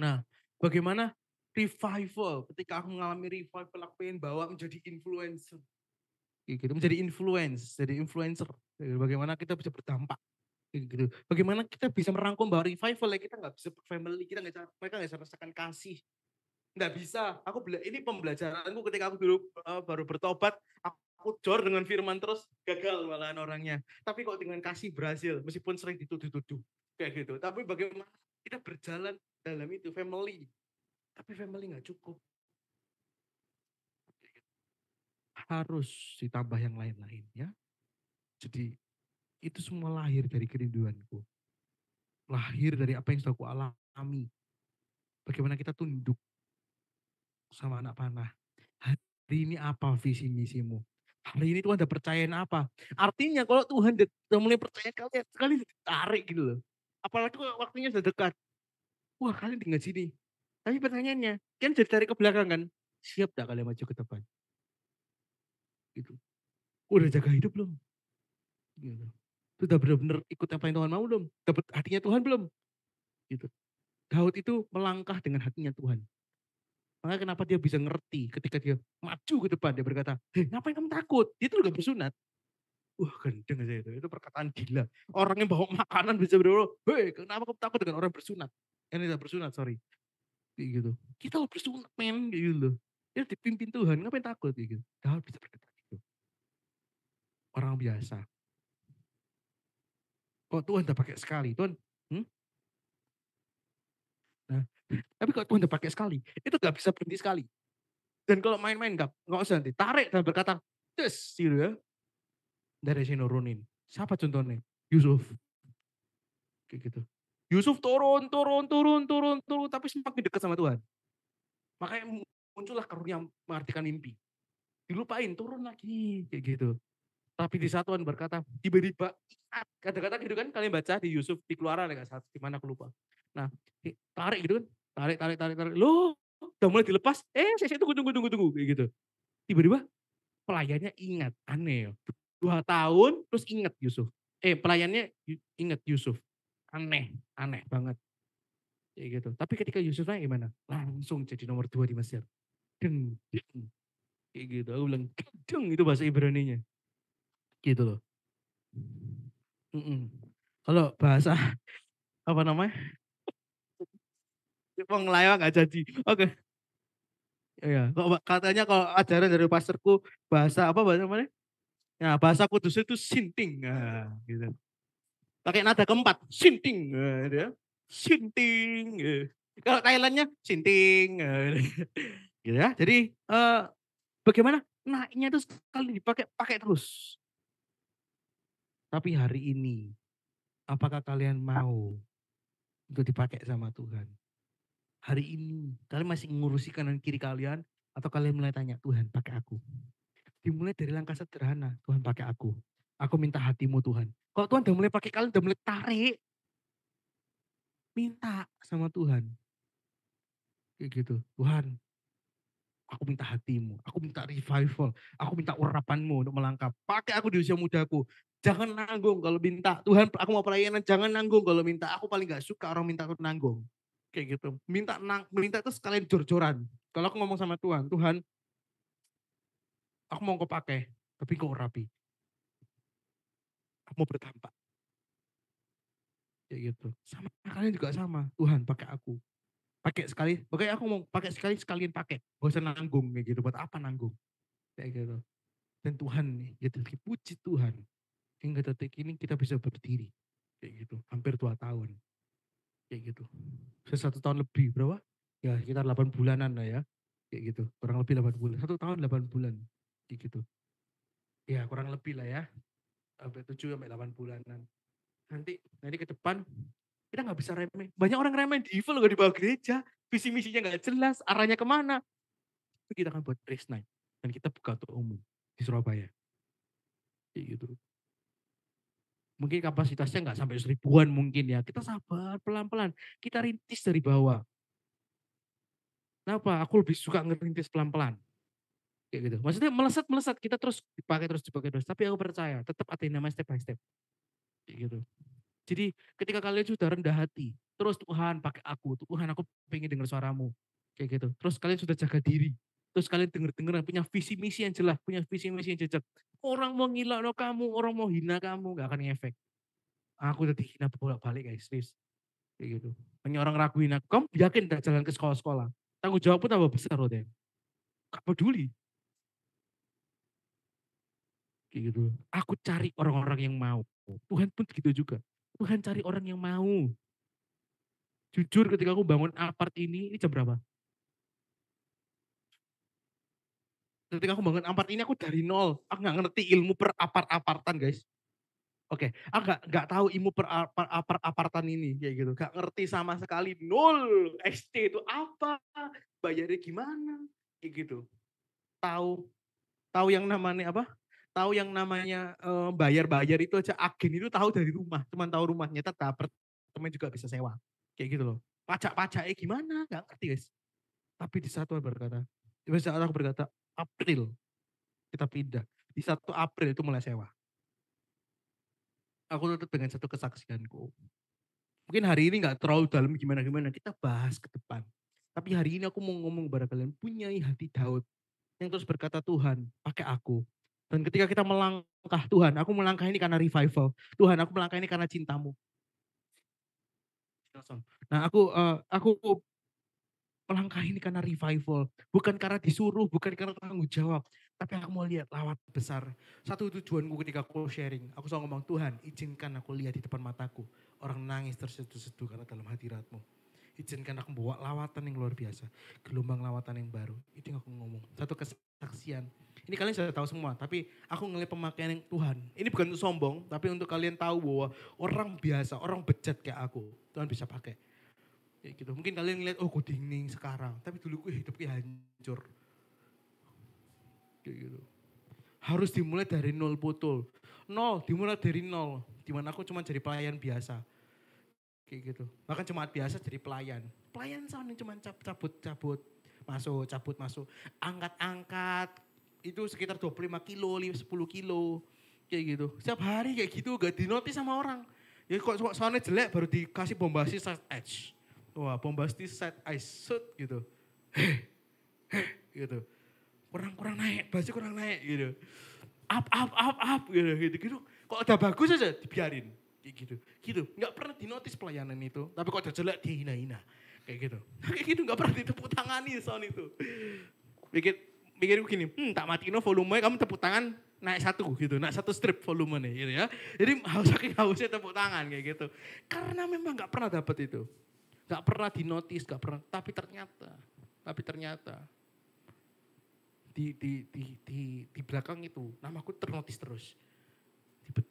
Nah, bagaimana revival. Ketika aku mengalami revival, aku pengen bawa menjadi influencer. Kayak gitu, menjadi influencer. Bagaimana kita bisa berdampak. Kayak gitu. Bagaimana kita bisa merangkum bahwa revival ya kita nggak bisa family, mereka nggak bisa merasakan kasih. Nggak bisa. Ini pembelajaranku ketika aku dulu baru bertobat, aku jor dengan firman terus gagal malahan orangnya. Tapi kok dengan kasih berhasil, meskipun sering dituduh-tuduh kayak gitu. Tapi bagaimana kita berjalan dalam itu family. Tapi family nggak cukup. Harus ditambah yang lain-lain ya. Jadi itu semua lahir dari kerinduanku. Lahir dari apa yang sudah aku alami. Bagaimana kita tunduk sama anak panah. Hari ini apa visi misimu? Hari ini Tuhan udah percayain apa? Artinya kalau Tuhan udah mulai percaya kalian, kalian ditarik gitu loh. Apalagi kalau waktunya sudah dekat. Wah kalian tinggal sini. Tapi pertanyaannya, kan jadi tarik ke belakang kan? Siap gak kalian maju ke depan? Gitu. Udah jaga hidup belum? Gitu. Sudah benar-benar ikut apa yang Tuhan mau belum? Dapat hatinya Tuhan belum? Gitu. Daud itu melangkah dengan hatinya Tuhan. Makanya kenapa dia bisa ngerti ketika dia maju ke depan. Dia berkata, hei ngapain kamu takut? Dia itu udah bersunat. Wah gendeng aja itu. Itu perkataan gila. Orang yang bawa makanan bisa berdoa, hei kenapa kamu takut dengan orang bersunat? Yang tidak bersunat, sorry. Kayak gitu. Kita lo bersunat men. Kayak gitu loh. Dia dipimpin Tuhan, ngapain takut? Kayak gitu. Daud bisa berkata gitu. Orang biasa. Kok Tuhan udah pakai sekali? Tuhan, nah, tapi kalau Tuhan udah pakai sekali, itu gak bisa berhenti sekali. Dan kalau main-main gak usah nanti. Tarik dan berkata, yes, gitu ya. Dari sini nurunin. Siapa contohnya? Yusuf. Kayak gitu. Yusuf turun, tapi semakin dekat sama Tuhan. Makanya muncullah karunia mengartikan mimpi. Dilupain, turun lagi. Kayak gitu. Tapi di satuan berkata, tiba-tiba ingat. Kata-kata gitu kan, kalian baca di Yusuf, di Keluaran, di mana aku lupa. Nah, tarik gitu kan. Tarik. Loh, udah mulai dilepas. Saya tunggu. Kayak gitu. Tiba-tiba pelayannya ingat. Aneh ya. 2 tahun, terus ingat Yusuf. Pelayannya ingat Yusuf. Aneh banget. Kayak gitu. Tapi ketika Yusufnya gimana? Langsung jadi nomor 2 di Mesir. Deng. Kayak gitu. Aku bilang, deng itu bahasa Ibraninya. Gitu loh. Kalau bahasa, apa namanya? Pengelawak gak jadi. Oke. Iya. Katanya kalau ajaran dari pastorku, bahasa apa bahasa namanya? Ya, bahasa kudus itu sinting. Nah, gitu. Pakai nada keempat, sinting. Nah, gitu ya. Sinting. Gitu. Kalau Thailandnya sinting. Gitu ya. Jadi bagaimana naiknya itu sekali pakai terus. Tapi hari ini, apakah kalian mau untuk dipakai sama Tuhan? Hari ini, kalian masih ngurusi kanan kiri kalian, atau kalian mulai tanya, Tuhan pakai aku. Dimulai dari langkah sederhana, Tuhan pakai aku. Aku minta hatimu Tuhan. Kalau Tuhan udah mulai pakai kalian, udah mulai tarik, minta sama Tuhan. Kayak gitu, Tuhan aku minta hatimu, aku minta revival, aku minta urapanmu untuk melangkah. Pakai aku di usia mudaku. Jangan nanggung kalau minta. Tuhan aku mau pelayanan, jangan nanggung kalau minta. Aku paling gak suka orang minta aku nanggung. Kayak gitu. Minta itu sekalian jor-joran. Kalau aku ngomong sama Tuhan, Tuhan aku mau kau pakai, tapi kau rapi. Aku mau berdampak. Kayak gitu. Sama kalian juga sama. Tuhan pakai aku. Pakai sekali, pokoknya aku mau pakai sekali sekalian pakai. Gak usah nanggung kayak gitu. Buat apa nanggung? Kayak gitu. Dan Tuhan nih, gitu, puji Tuhan. Hingga detik ini kita bisa berdiri. Kayak gitu. Hampir 2 tahun. Kayak gitu. Sudah 1 tahun lebih, berapa? Ya sekitar 8 bulanan lah ya. Kayak gitu. Kurang lebih 8 bulan. 1 tahun 8 bulan. Kayak gitu. Ya kurang lebih lah ya. Sampai 7 sampai 8 bulanan. Nanti ke depan kita nggak bisa remeh. Banyak orang remeh di evil gak dibawa gereja. Visi misinya nggak jelas. Arahnya kemana. Itu kita akan buat race night. Dan kita buka untuk umum. Di Surabaya. Kayak gitu. Mungkin kapasitasnya nggak sampai 1000-an mungkin ya. Kita sabar pelan-pelan. Kita rintis dari bawah. Kenapa? Aku lebih suka ngerintis pelan-pelan. Kayak gitu. Maksudnya melesat-melesat. Kita terus dipakai terus. Tapi aku percaya. Tetap ada yang namanya step by step. Kayak gitu. Jadi ketika kalian sudah rendah hati. Terus Tuhan pakai aku. Tuhan aku pengen dengar suaramu. Kayak gitu. Terus kalian sudah jaga diri. Terus kalian denger-dengeran punya visi misi yang jelas, punya visi misi yang jejak. Orang mau ngilangno kamu, orang mau hina kamu, gak akan ngefek. Aku udah dihina bolak-balik guys, serius. Kayak gitu. Banyak orang raguin aku, kamu yakin gak jalan ke sekolah-sekolah? Tanggung jawabku tambah besar loh, Den. Gak peduli. Kayak gitu. Aku cari orang-orang yang mau. Tuhan pun gitu juga. Tuhan cari orang yang mau. Jujur ketika aku bangun apart ini jam berapa? Ketika aku bangun apart ini aku dari nol. Aku gak ngerti ilmu per apart-apartan guys. Oke, aku nggak tahu ilmu per apartan ini kayak gitu. Gak ngerti sama sekali. Nol. ST itu apa? Bayarnya gimana? Kayak gitu. Tahu tahu yang namanya apa? Tahu yang namanya bayar-bayar itu aja agen itu tahu dari rumah. Cuman tahu rumahnya tetap apartemen juga bisa sewa. Kayak gitu loh. Pajak-pajaknya gimana? Gak ngerti guys. Tapi di satu berkata, di saat aku berkata April kita pindah. Di 1 April itu mulai sewa. Aku tutup dengan satu kesaksianku. Mungkin hari ini nggak terlalu dalam gimana-gimana, kita bahas ke depan. Tapi hari ini aku mau ngomong kepada kalian, punya hati Daud yang terus berkata Tuhan, pakai aku. Dan ketika kita melangkah, Tuhan, aku melangkah ini karena revival. Tuhan, aku melangkah ini karena cintamu. Nah, aku melangkah ini karena revival. Bukan karena disuruh, bukan karena tanggung jawab. Tapi aku mau lihat lawat besar. Satu tujuanku ketika aku sharing. Aku selalu ngomong, Tuhan izinkan aku lihat di depan mataku. Orang nangis terseduh-seduh karena dalam hadiratmu. Izinkan aku bawa lawatan yang luar biasa. Gelombang lawatan yang baru. Itu yang aku ngomong. Satu kesaksian. Ini kalian sudah tahu semua. Tapi aku ngelihat pemakaian yang Tuhan. Ini bukan untuk sombong. Tapi untuk kalian tahu bahwa orang biasa, orang bejat kayak aku. Tuhan bisa pakai. Kayak gitu. Mungkin kalian ngeliat, oh kok dingin sekarang. Tapi dulu gue hidupnya hancur. Kayak gitu. Harus dimulai dari nol betul. Nol, dimulai dari nol. Dimana aku cuma jadi pelayan biasa. Kayak gitu. Bahkan cuma biasa jadi pelayan. Pelayan soalnya cuma cabut-cabut. Cabut masuk. Angkat-angkat. Itu sekitar 25 kilo, 10 kilo. Kayak gitu. Setiap hari kayak gitu gak dinotis sama orang. Ya kok soalnya jelek baru dikasih bombasi set edge. Wah, bombastis set ice shoot gitu. Gitu. Kurang naik, basi kurang naik gitu. Up gitu. Kok udah bagus aja dibiarin. Kayak gitu. Gitu. Enggak pernah dinotis pelayanan itu, tapi kok udah jelek dihina-hina. Kayak gitu. Kayak gitu enggak pernah ditepuk tangani soal itu. Mikir begini, tak matiin volume kamu tepuk tangan naik 1 gitu, naik 1 strip volumenya gitu ya. Jadi hausnya tepuk tangan kayak gitu. Karena memang enggak pernah dapat itu. Gak pernah dinotis, gak pernah. Tapi ternyata di belakang itu namaku ternotis terus.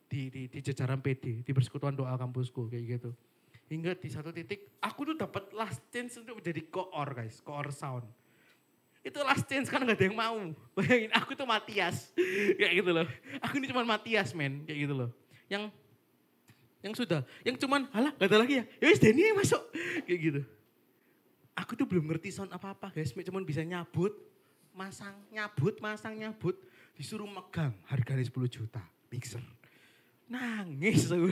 Di jajaran PD, di persekutuan doa kampusku kayak gitu. Hingga di satu titik aku tuh dapat last chance untuk menjadi koor guys, koor sound. Itu last chance kan gak ada yang mau. Bayangin aku tuh Matias, kayak gitu loh. Aku ini cuma Matias men, kayak gitu loh. Yang cuman, halah gak ada lagi ya. Ya wis Denny masuk. Kayak gitu. Aku tuh belum ngerti sound apa-apa guys. Cuman bisa nyabut. Masang, nyabut. Disuruh megang. Harganya 10 juta. Mixer. Nangis aku.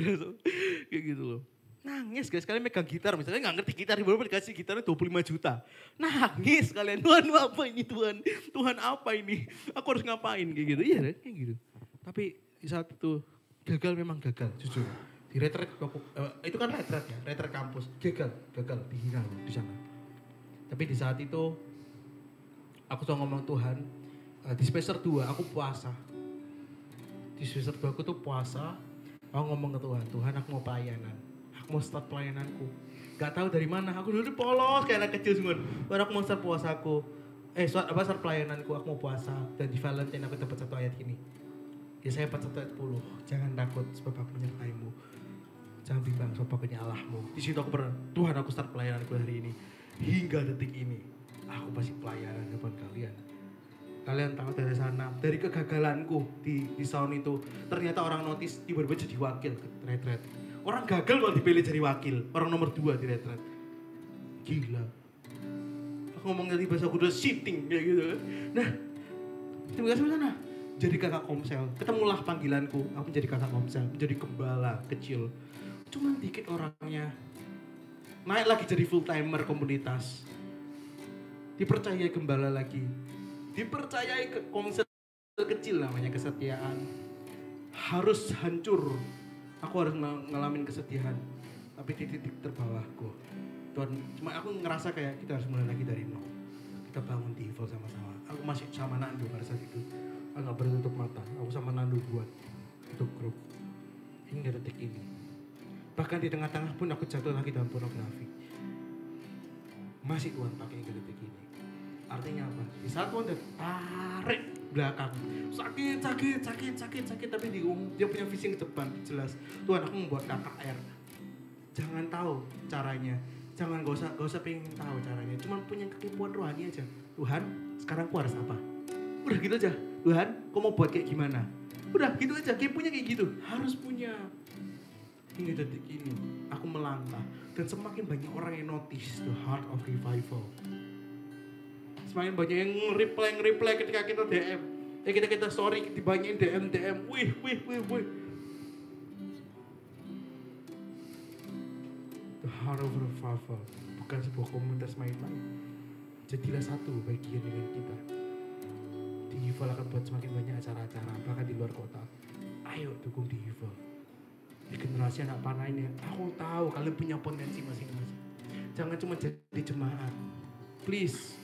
Kayak gitu loh. Nangis guys. Kalian megang gitar. Misalnya gak ngerti gitar. Baru dikasih gitarnya 25 juta. Nangis kalian. Tuhan apa ini Tuhan? Tuhan apa ini? Aku harus ngapain? Kayak gitu. Iya kayak gitu. Tapi di saat itu gagal memang gagal. Jujur. Di retret itu kan retret ya, retret kampus gagal dihina di sana. Tapi di saat itu aku tuh ngomong Tuhan, di semester 2 aku puasa. Di semester 2 aku tuh puasa, aku ngomong ke Tuhan aku mau pelayanan, aku mau start pelayananku. Gak tahu dari mana, aku dulu polos kayak anak kecil semua. Baru aku mau start puasaku, start pelayananku, aku mau puasa. Dan di Valentine aku dapat 1 ayat ini. Yesaya 41 ayat 10, jangan takut sebab aku menyertaimu. Jangan bimbang sebab aku Allahmu. Di situ aku Tuhan aku start pelayananku hari ini. Hingga detik ini, aku masih pelayanan depan kalian. Kalian tahu dari sana, dari kegagalanku di sound itu, ternyata orang notice tiba-tiba jadi wakil ke retret. Orang gagal kalau dipilih jadi wakil, orang nomor 2 di retret. Gila. Aku ngomong tadi bahasa aku udah shifting kayak gitu. Nah, terima kasih sana. Jadi kakak komsel, ketemulah panggilanku, aku menjadi kakak komsel, menjadi gembala kecil. Cuman dikit orangnya. Naik lagi jadi full timer komunitas. dipercayai gembala lagi, dipercayai ke komsel kecil namanya kesetiaan. Harus hancur, aku harus ngalamin kesedihan, tapi di titik terbawahku Tuhan, cuma aku ngerasa kayak kita harus mulai lagi dari nol. Kita bangun di Evil sama-sama. Aku masih sama Nandu pada saat itu, aku gak berani tutup mata, aku sama Nandu buat untuk grup hingga detik ini. Bahkan di tengah-tengah pun aku jatuh lagi dalam pornografi, masih Tuhan pakai hingga detik ini. Artinya apa? Di saat Tuhan tarik belakang, sakit, tapi dia punya visi ke depan jelas. Tuhan, aku membuat KKR, jangan tahu caranya, gak usah pengen tahu caranya, cuma punya kekipuan rohani aja. Tuhan, sekarang aku harus apa? Udah gitu aja. Tuhan, kau mau buat kayak gimana? Udah gitu aja, kipunya kayak gitu, harus punya. Hingga detik ini aku melangkah, dan semakin banyak orang yang notice the heart of revival. Semakin banyak yang nge-reply ketika kita DM. Kita story, dibanyain DM. Wih. The heart of revival bukan sebuah komunitas main-main. Jadilah satu bagian dengan kita. Di Evil akan buat semakin banyak acara-acara, bahkan di luar kota. Ayo dukung di Evil. Di generasi anak panah ini, aku tahu kalian punya potensi masing-masing. Jangan cuma jadi jemaat. Please.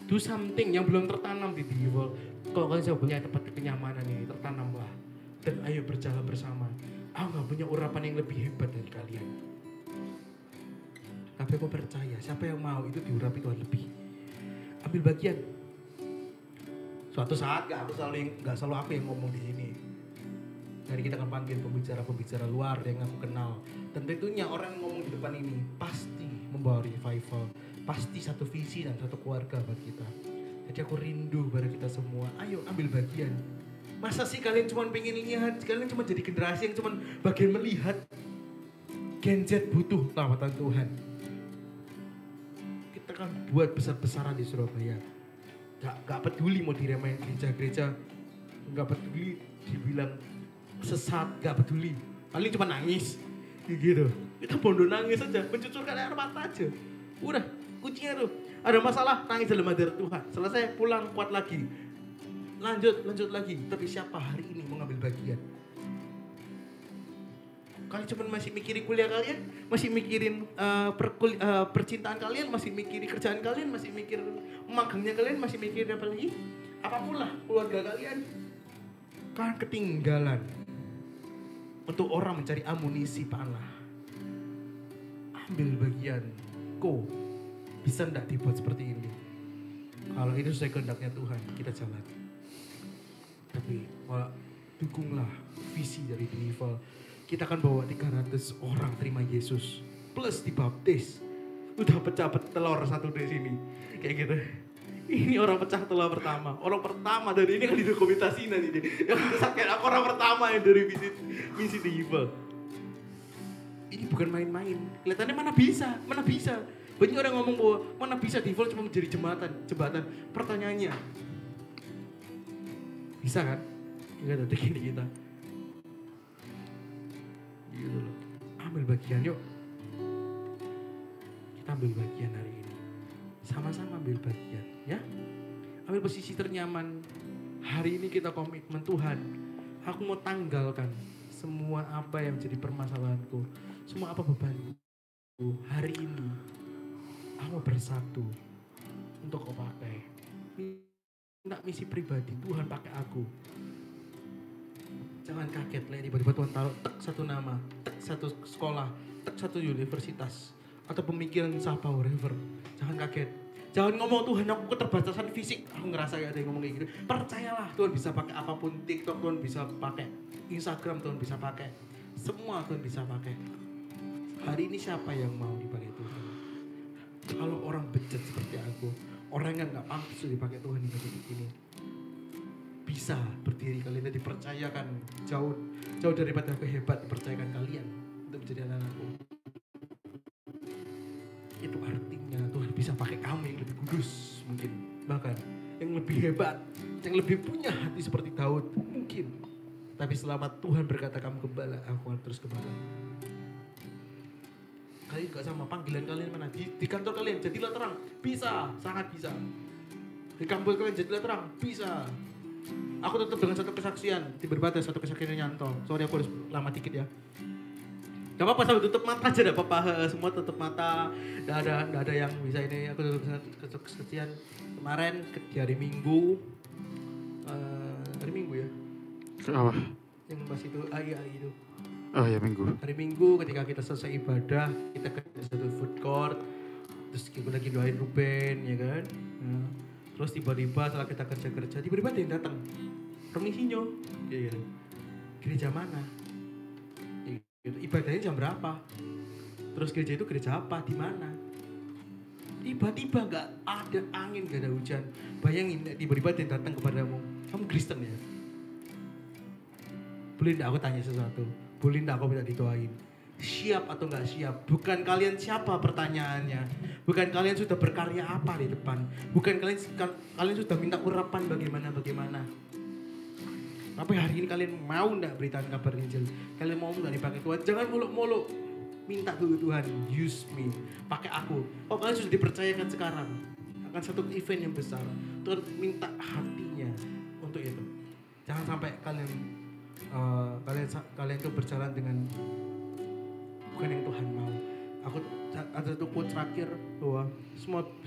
Do something yang belum tertanam di Evil. Kalau kalian sudah punya tempat kenyamanan ini, tertanamlah. Dan ayo berjalan bersama. Aku gak punya urapan yang lebih hebat dari kalian. Tapi aku percaya, siapa yang mau itu diurapi Tuhan lebih. Ambil bagian. Suatu saat gak selalu aku yang ngomong di sini. Dari kita akan panggil pembicara luar yang aku kenal. Dan tentunya orang yang ngomong di depan ini pasti membawa revival. Pasti satu visi dan satu keluarga buat kita. Jadi aku rindu pada kita semua. Ayo ambil bagian. Masa sih kalian cuma pengen lihat, kalian cuma jadi generasi yang cuma bagian melihat. Gen Z butuh lawatan Tuhan. Kita kan buat besar-besaran di Surabaya. Gak peduli mau diremain gereja-gereja, gak peduli dibilang sesat, gak peduli. Paling cuma nangis gitu. Kita bodoh nangis aja, mencucurkan air mata aja. Udah, kuncinya tuh. Ada masalah, nangis dalam hadirat Tuhan. Selesai, pulang, kuat lagi. Lanjut lagi. Tapi siapa hari ini mau ngambil bagian? Kalian cuma masih mikirin kuliah kalian, masih mikirin percintaan kalian, masih mikirin kerjaan kalian, masih mikirin magangnya kalian, masih mikirin apa lagi? Apapun lah, keluarga kalian. Kalian ketinggalan untuk orang mencari amunisi panah. Ambil bagian. Bisa enggak dibuat seperti ini? Kalau itu sesuai kehendaknya Tuhan, kita jalan. Tapi dukunglah visi dari The Evil. Kita akan bawa 300 orang terima Yesus plus dibaptis. Udah pecah telur satu dari sini. Kayak gitu. Ini orang pecah telur pertama. Orang pertama dari ini kan didokumentasi nanti deh. Yang sakit aku orang pertama yang dari misi The Evil. Ini bukan main-main. Kelihatannya mana bisa. Banyak orang ngomong bahwa mana bisa The Evil cuma menjadi jembatan. Pertanyaannya, bisa kan? Enggak detik ini kita. Gitu loh. Ambil bagian yuk. Kita ambil bagian hari ini. Sama-sama ambil bagian, ya. Ambil posisi ternyaman. Hari ini kita komitmen Tuhan. Aku mau tanggalkan semua apa yang jadi permasalahanku, semua apa bebanku. Hari ini aku bersatu untuk kau pakai. Tidak misi pribadi, Tuhan pakai aku. Jangan kaget lah tiba-tiba Tuhan taruh satu nama, satu sekolah, satu universitas, atau pemikiran Sapa whatever. Jangan kaget. Jangan ngomong Tuhan aku keterbatasan fisik. Aku ngerasa kayak ada yang ngomong kayak gitu. Percayalah Tuhan bisa pakai apapun. TikTok Tuhan bisa pakai. Instagram Tuhan bisa pakai. Semua Tuhan bisa pakai. Hari ini siapa yang mau dipakai Tuhan? Kalau orang bejat seperti aku, orang yang gak pantas dipakai Tuhan di detik ini, bisa berdiri kalian dan dipercayakan jauh daripada aku hebat, dipercayakan kalian untuk menjadi anak-anakku. Itu artinya Tuhan bisa pakai kamu yang lebih kudus mungkin, bahkan yang lebih hebat, yang lebih punya hati seperti Daud mungkin. Tapi selama Tuhan berkata kamu gembala, aku akan terus gembala. Kalian juga sama, panggilan kalian mana? Di kantor kalian jadilah terang, bisa, sangat bisa. Di kampus kalian jadilah terang, bisa. Aku tetap dengan satu kesaksian, berbatas satu kesaksian yang nyantol. Sorry aku harus lama dikit ya. Gak apa-apa, sambil tutup mata aja, gak apa-apa. Semua tutup mata, gak ada yang bisa ini. Aku tutup kesaksian kemarin di hari Minggu. Hari Minggu ya? Apa? Yang pas itu, AI itu. Oh ya, Minggu. Hari Minggu ketika kita selesai ibadah, kita ke satu food court. Terus kita lagi doain Ruben, ya kan? Nah, terus tiba-tiba setelah kita kerja-kerja, tiba-tiba ada yang datang. Permisinya, ya, gereja mana? Ya, gitu. Ibadahnya jam berapa? Terus gereja itu gereja apa? Di mana? Tiba-tiba nggak ada angin, nggak ada hujan. Bayangin, tiba-tiba ada yang datang kepadamu. Kamu Kristen ya? Boleh nggak aku tanya sesuatu? Boleh nggak aku minta ditoain? Siap atau nggak siap? Bukan kalian siapa pertanyaannya. Bukan kalian sudah berkarya apa di depan. Bukan kalian sudah minta urapan bagaimana. Tapi hari ini kalian mau nggak beritakan kabar Injil? Kalian mau nggak dipakai Tuhan? Jangan muluk-muluk. Minta dulu Tuhan, use me. Pakai aku. Oh, kalian sudah dipercayakan sekarang. Akan satu event yang besar. Tuhan minta hatinya untuk itu. Jangan sampai kalian itu berjalan dengan bukan yang Tuhan mau. Aku ada satu quote terakhir bahwa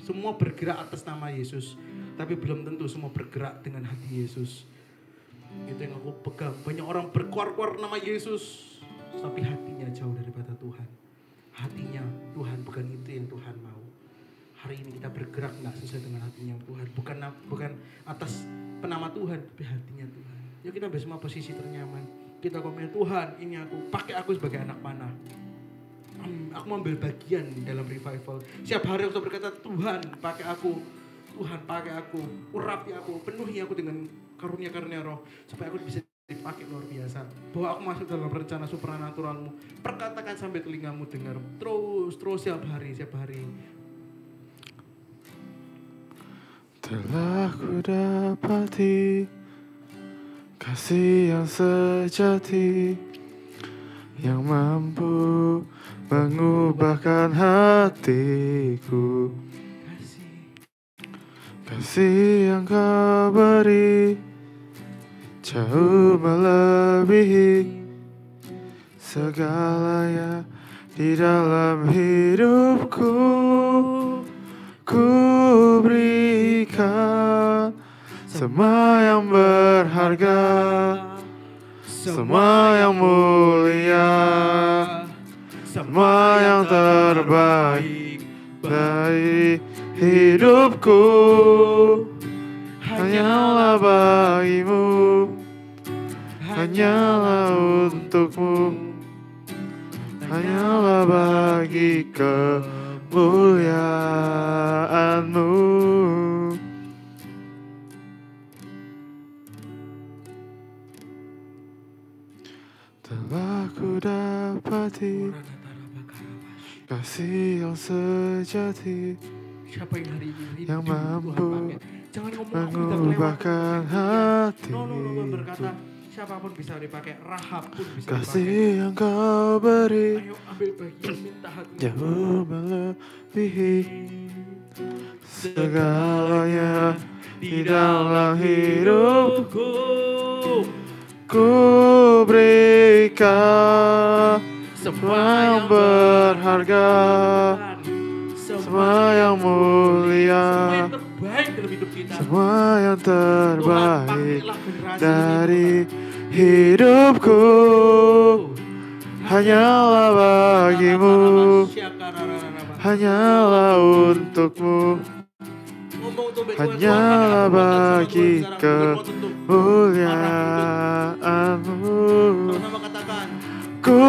semua bergerak atas nama Yesus, tapi belum tentu semua bergerak dengan hati Yesus. Itu yang aku pegang. Banyak orang berkuar-kuar nama Yesus, tapi hatinya jauh daripada Tuhan. Hatinya Tuhan, bukan itu yang Tuhan mau. Hari ini kita bergerak nggak sesuai dengan hatinya Tuhan. Bukan atas penama Tuhan, tapi hatinya Tuhan. Yuk kita bersama posisi ternyaman. Kita komen, Tuhan ini aku, pakai aku sebagai anak panah. Aku mengambil bagian dalam revival. Setiap hari aku berkata, Tuhan pakai aku. Tuhan pakai aku, urapi aku, penuhi aku dengan karunia-karunia roh. Supaya aku bisa dipakai luar biasa. Bahwa aku masuk dalam rencana supranaturalmu. Perkatakan sampai telingamu dengar. Terus setiap hari. Telah ku dapati kasih yang sejati, yang mampu mengubahkan hatiku. Kasih yang kau beri jauh melebihi segalanya di dalam hidupku. Ku berikan semua yang berharga, semua yang mulia, semua yang terbaik dari hidupku. Hanyalah bagimu, hanyalah untukmu, hanyalah bagi kemuliaanmu. Telah ku dapati kasih yang sejati, Siapa yang hari ini yang mampu jangan ngomong aku mengubahkan hati. Berkata siapapun bisa dipakai, Rahab pun bisa Kasih dipakai. yang kau beri Ayo ambil bagian, minta hati. jauh melebihi segalanya di dalam hidupku. Ku berikan semua yang berharga, semua yang mulia, semua yang terbaik dalam hidup kita. semua yang terbaik pakailah generasi dari hidupku. Hanyalah bagimu, hanyalah untukmu, hanyalah bagi kemuliaanmu. Sama katakan, Ku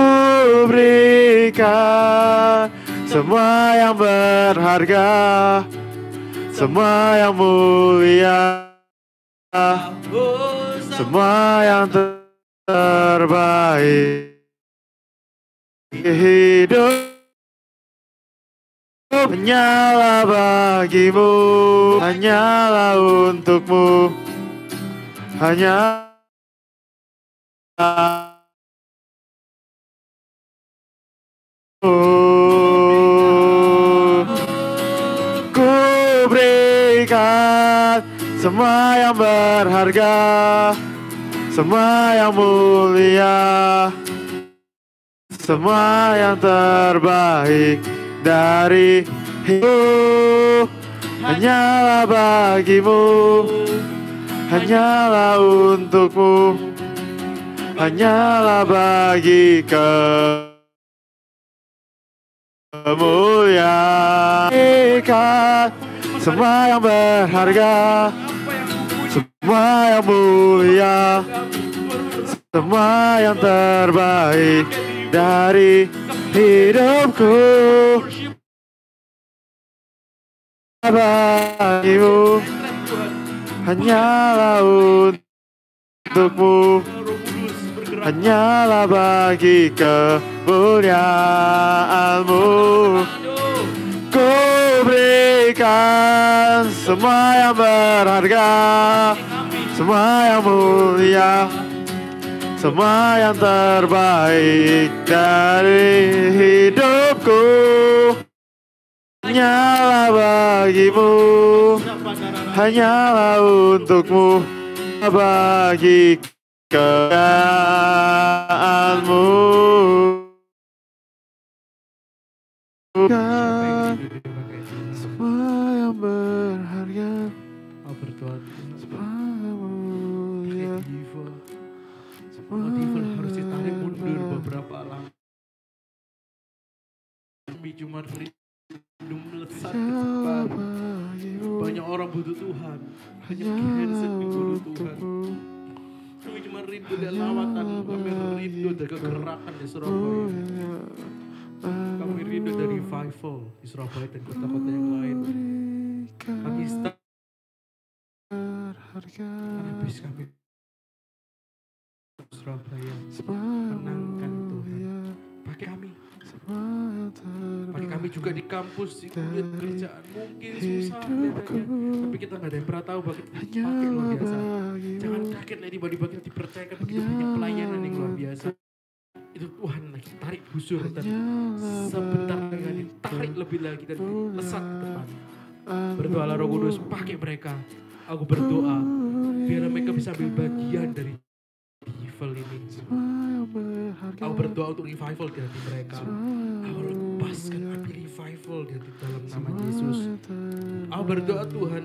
berikan semua yang berharga, semua yang mulia, semua yang terbaik hidup. Hanyalah bagimu, hanyalah untukmu, hanyalah berikan semua yang berharga, semua yang mulia, semua yang terbaik dari hidup. Hanyalah bagimu, hanyalah untukmu, hanyalah bagi kemuliaan. Semua yang berharga, semua yang mulia, semua yang terbaik dari hidupku. Bagimu, hanyalah untukmu, hanyalah bagi kemuliaan-Mu. Ku berikan semua yang berharga, semua yang mulia, semua yang terbaik dari hidupku. Hanyalah bagimu, hanyalah untukmu, bagi kemuliaan-Mu. Semua yang berharga, semua yang mulia, Diva harus ditarik mundur beberapa langkah. Kami cuma rindu melesat ke depan. Banyak orang butuh Tuhan, banyak cancer yang butuh Tuhan. Kami cuma rindu dari lawatan, kami rindu dari kegerakan di Surabaya. Kami rindu dari revival di Surabaya dan kota-kota yang lain. Kami start habis kami Surabaya menangkan Tuhan. Pakai kami. Pakai kami juga di kampus, di kuliah, kerjaan mungkin susah kelihatannya, tapi kita nggak ada yang pernah tahu bahwa kita dipakai luar biasa. Jangan kaget lah tiba-tiba kita dipercayakan begitu banyak pelayanan yang luar biasa. Itu Tuhan lagi tarik busur dan sebentar lagi ditarik lebih lagi dan lesat ke depan. Berdoalah Roh Kudus, pakai mereka. Aku berdoa biar mereka bisa ambil bagian dari revival ini. Aku berdoa untuk revival di hati mereka. Aku lepaskan api revival di hati dalam nama Yesus. Aku berdoa Tuhan,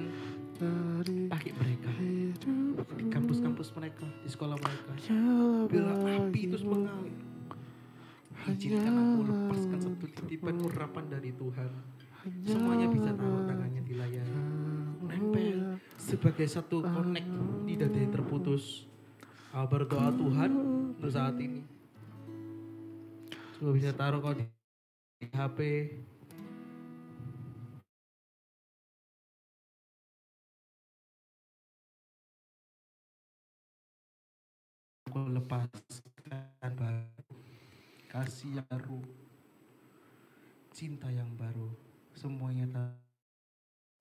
pakai mereka di kampus-kampus mereka, di sekolah mereka. Biarlah api itu mengalir. Izinkan aku lepaskan satu titipan urapan dari Tuhan. Semuanya bisa taruh tangannya di layar, nempel sebagai satu connect, tidak ada yang terputus. Aku berdoa Tuhan untuk saat ini. Coba bisa taruh kau di HP. Aku lepaskan kasih yang baru, cinta yang baru. Semuanya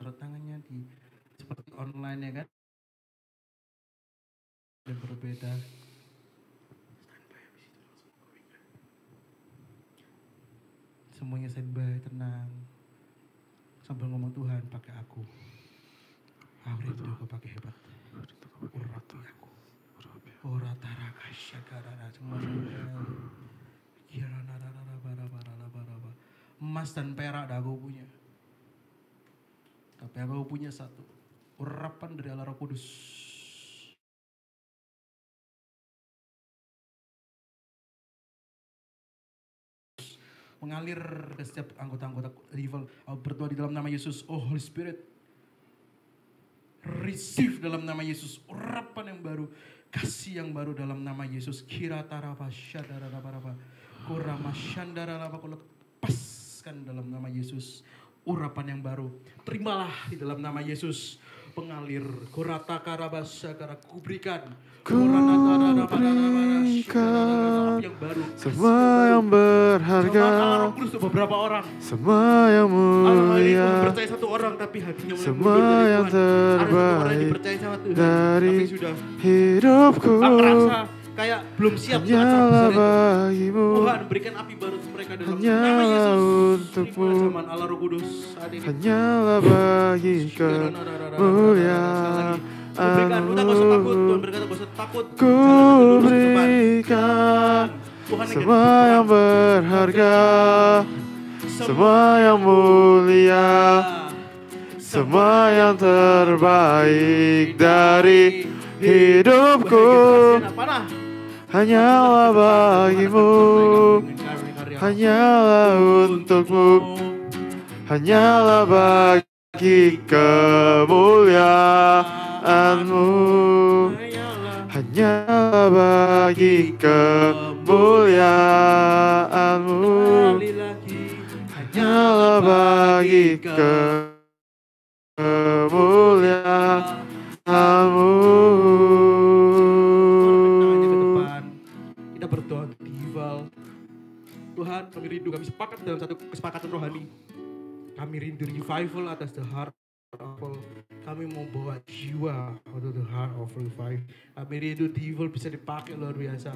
taruh tangannya di seperti online ya kan. Dan berbeda. Semuanya standby, tenang. Sambil ngomong Tuhan, pakai aku. Aku rindu kau pakai hebat. Urati aku. Uratara kasyakarara. Emas dan perak dah aku punya. Tapi aku punya satu. Urapan dari Allah Roh Kudus. Mengalir ke setiap anggota-anggota rival. Aku berdoa di dalam nama Yesus. Oh Holy Spirit, receive dalam nama Yesus urapan yang baru, kasih yang baru dalam nama Yesus. Kiratarapa syadarapa kurama syandarapa, aku lepaskan dalam nama Yesus urapan yang baru. Terimalah di dalam nama Yesus. Pengalir korata karabasya kara kuberikan yang baru, semua yang berharga, beberapa orang, semua yang mulia, percaya satu orang tapi hatinya semua yang terbaik dipercaya sama Tuhan, dari tapi sudah hidupku. ngerasa kayak belum siap untuk acara hanyalah besar itu. bagimu, Tuhan berikan api baru untuk mereka dalam nama hanyalah Yesus. untukmu, Terimalah zaman Allah Roh Kudus saat ini. hanyalah bagi kemuliaan. Berikan, lu tak usah takut. Tuhan berkata gak usah takut. Ku Jalan aja lurus ke depan. berikan Tuhan semua yang berharga, semua yang mulia, semua yang terbaik dari hidupku, hanyalah bagimu, hanyalah untukmu, hanyalah bagi kemuliaanmu, hanyalah bagi kemuliaanmu, hanyalah bagi kemuliaanmu. Tangannya ke depan. Kita berdoa untuk Dival. Tuhan, kami rindu, kami sepakat dalam satu kesepakatan rohani. Kami rindu revival atas the heart of all. Kami mau bawa jiwa untuk the heart of revival. Kami rindu Dival bisa dipakai luar biasa.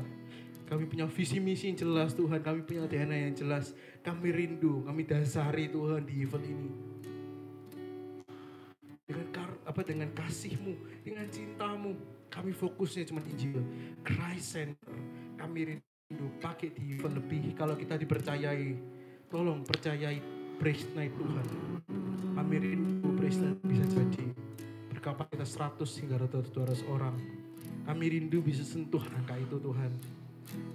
Kami punya visi misi yang jelas Tuhan. Kami punya DNA yang jelas. Kami rindu, kami dasari Tuhan di event ini. Dengan kasih-Mu, dengan cinta-Mu, kami fokusnya cuma Injil. Christ Center. Kami rindu pakai di event lebih. Kalau kita dipercayai, tolong percayai Praise Night Tuhan. Kami rindu Praise Night bisa jadi berkapasitas 100 hingga 200 orang. Kami rindu bisa sentuh angka itu Tuhan.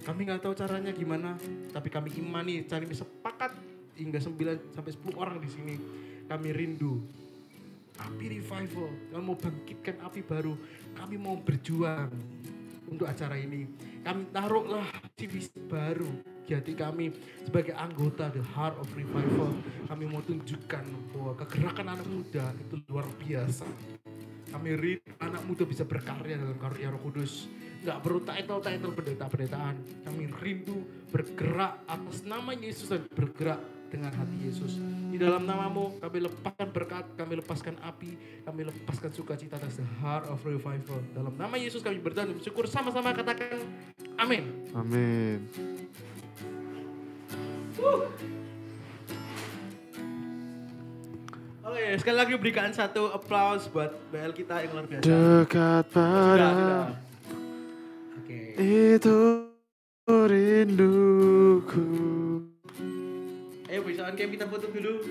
Kami gak tahu caranya gimana, tapi kami imani, kami sepakat hingga 9 sampai 10 orang di sini. Kami rindu api revival, kami mau bangkitkan api baru, kami mau berjuang untuk acara ini. Kami taruhlah visi baru di hati kami sebagai anggota The Heart of Revival. Kami mau tunjukkan bahwa kegerakan anak muda itu luar biasa. Kami rindu anak muda bisa berkarya dalam karunia Roh Kudus. Gak perlu title pendeta-pendetaan. Kami rindu bergerak atas nama Yesus dan bergerak dengan hati Yesus. Di dalam namamu kami lepaskan berkat, kami lepaskan api, kami lepaskan sukacita atas the heart of revival. Dalam nama Yesus kami berdoa dan bersyukur, sama-sama katakan amin. Amin. Oke, sekali lagi berikan satu applause buat BL kita yang luar biasa. Dekat pada Oke. itu rinduku. Ayo bisaan kayak kita foto dulu.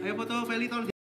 Ayo foto Feli tolong.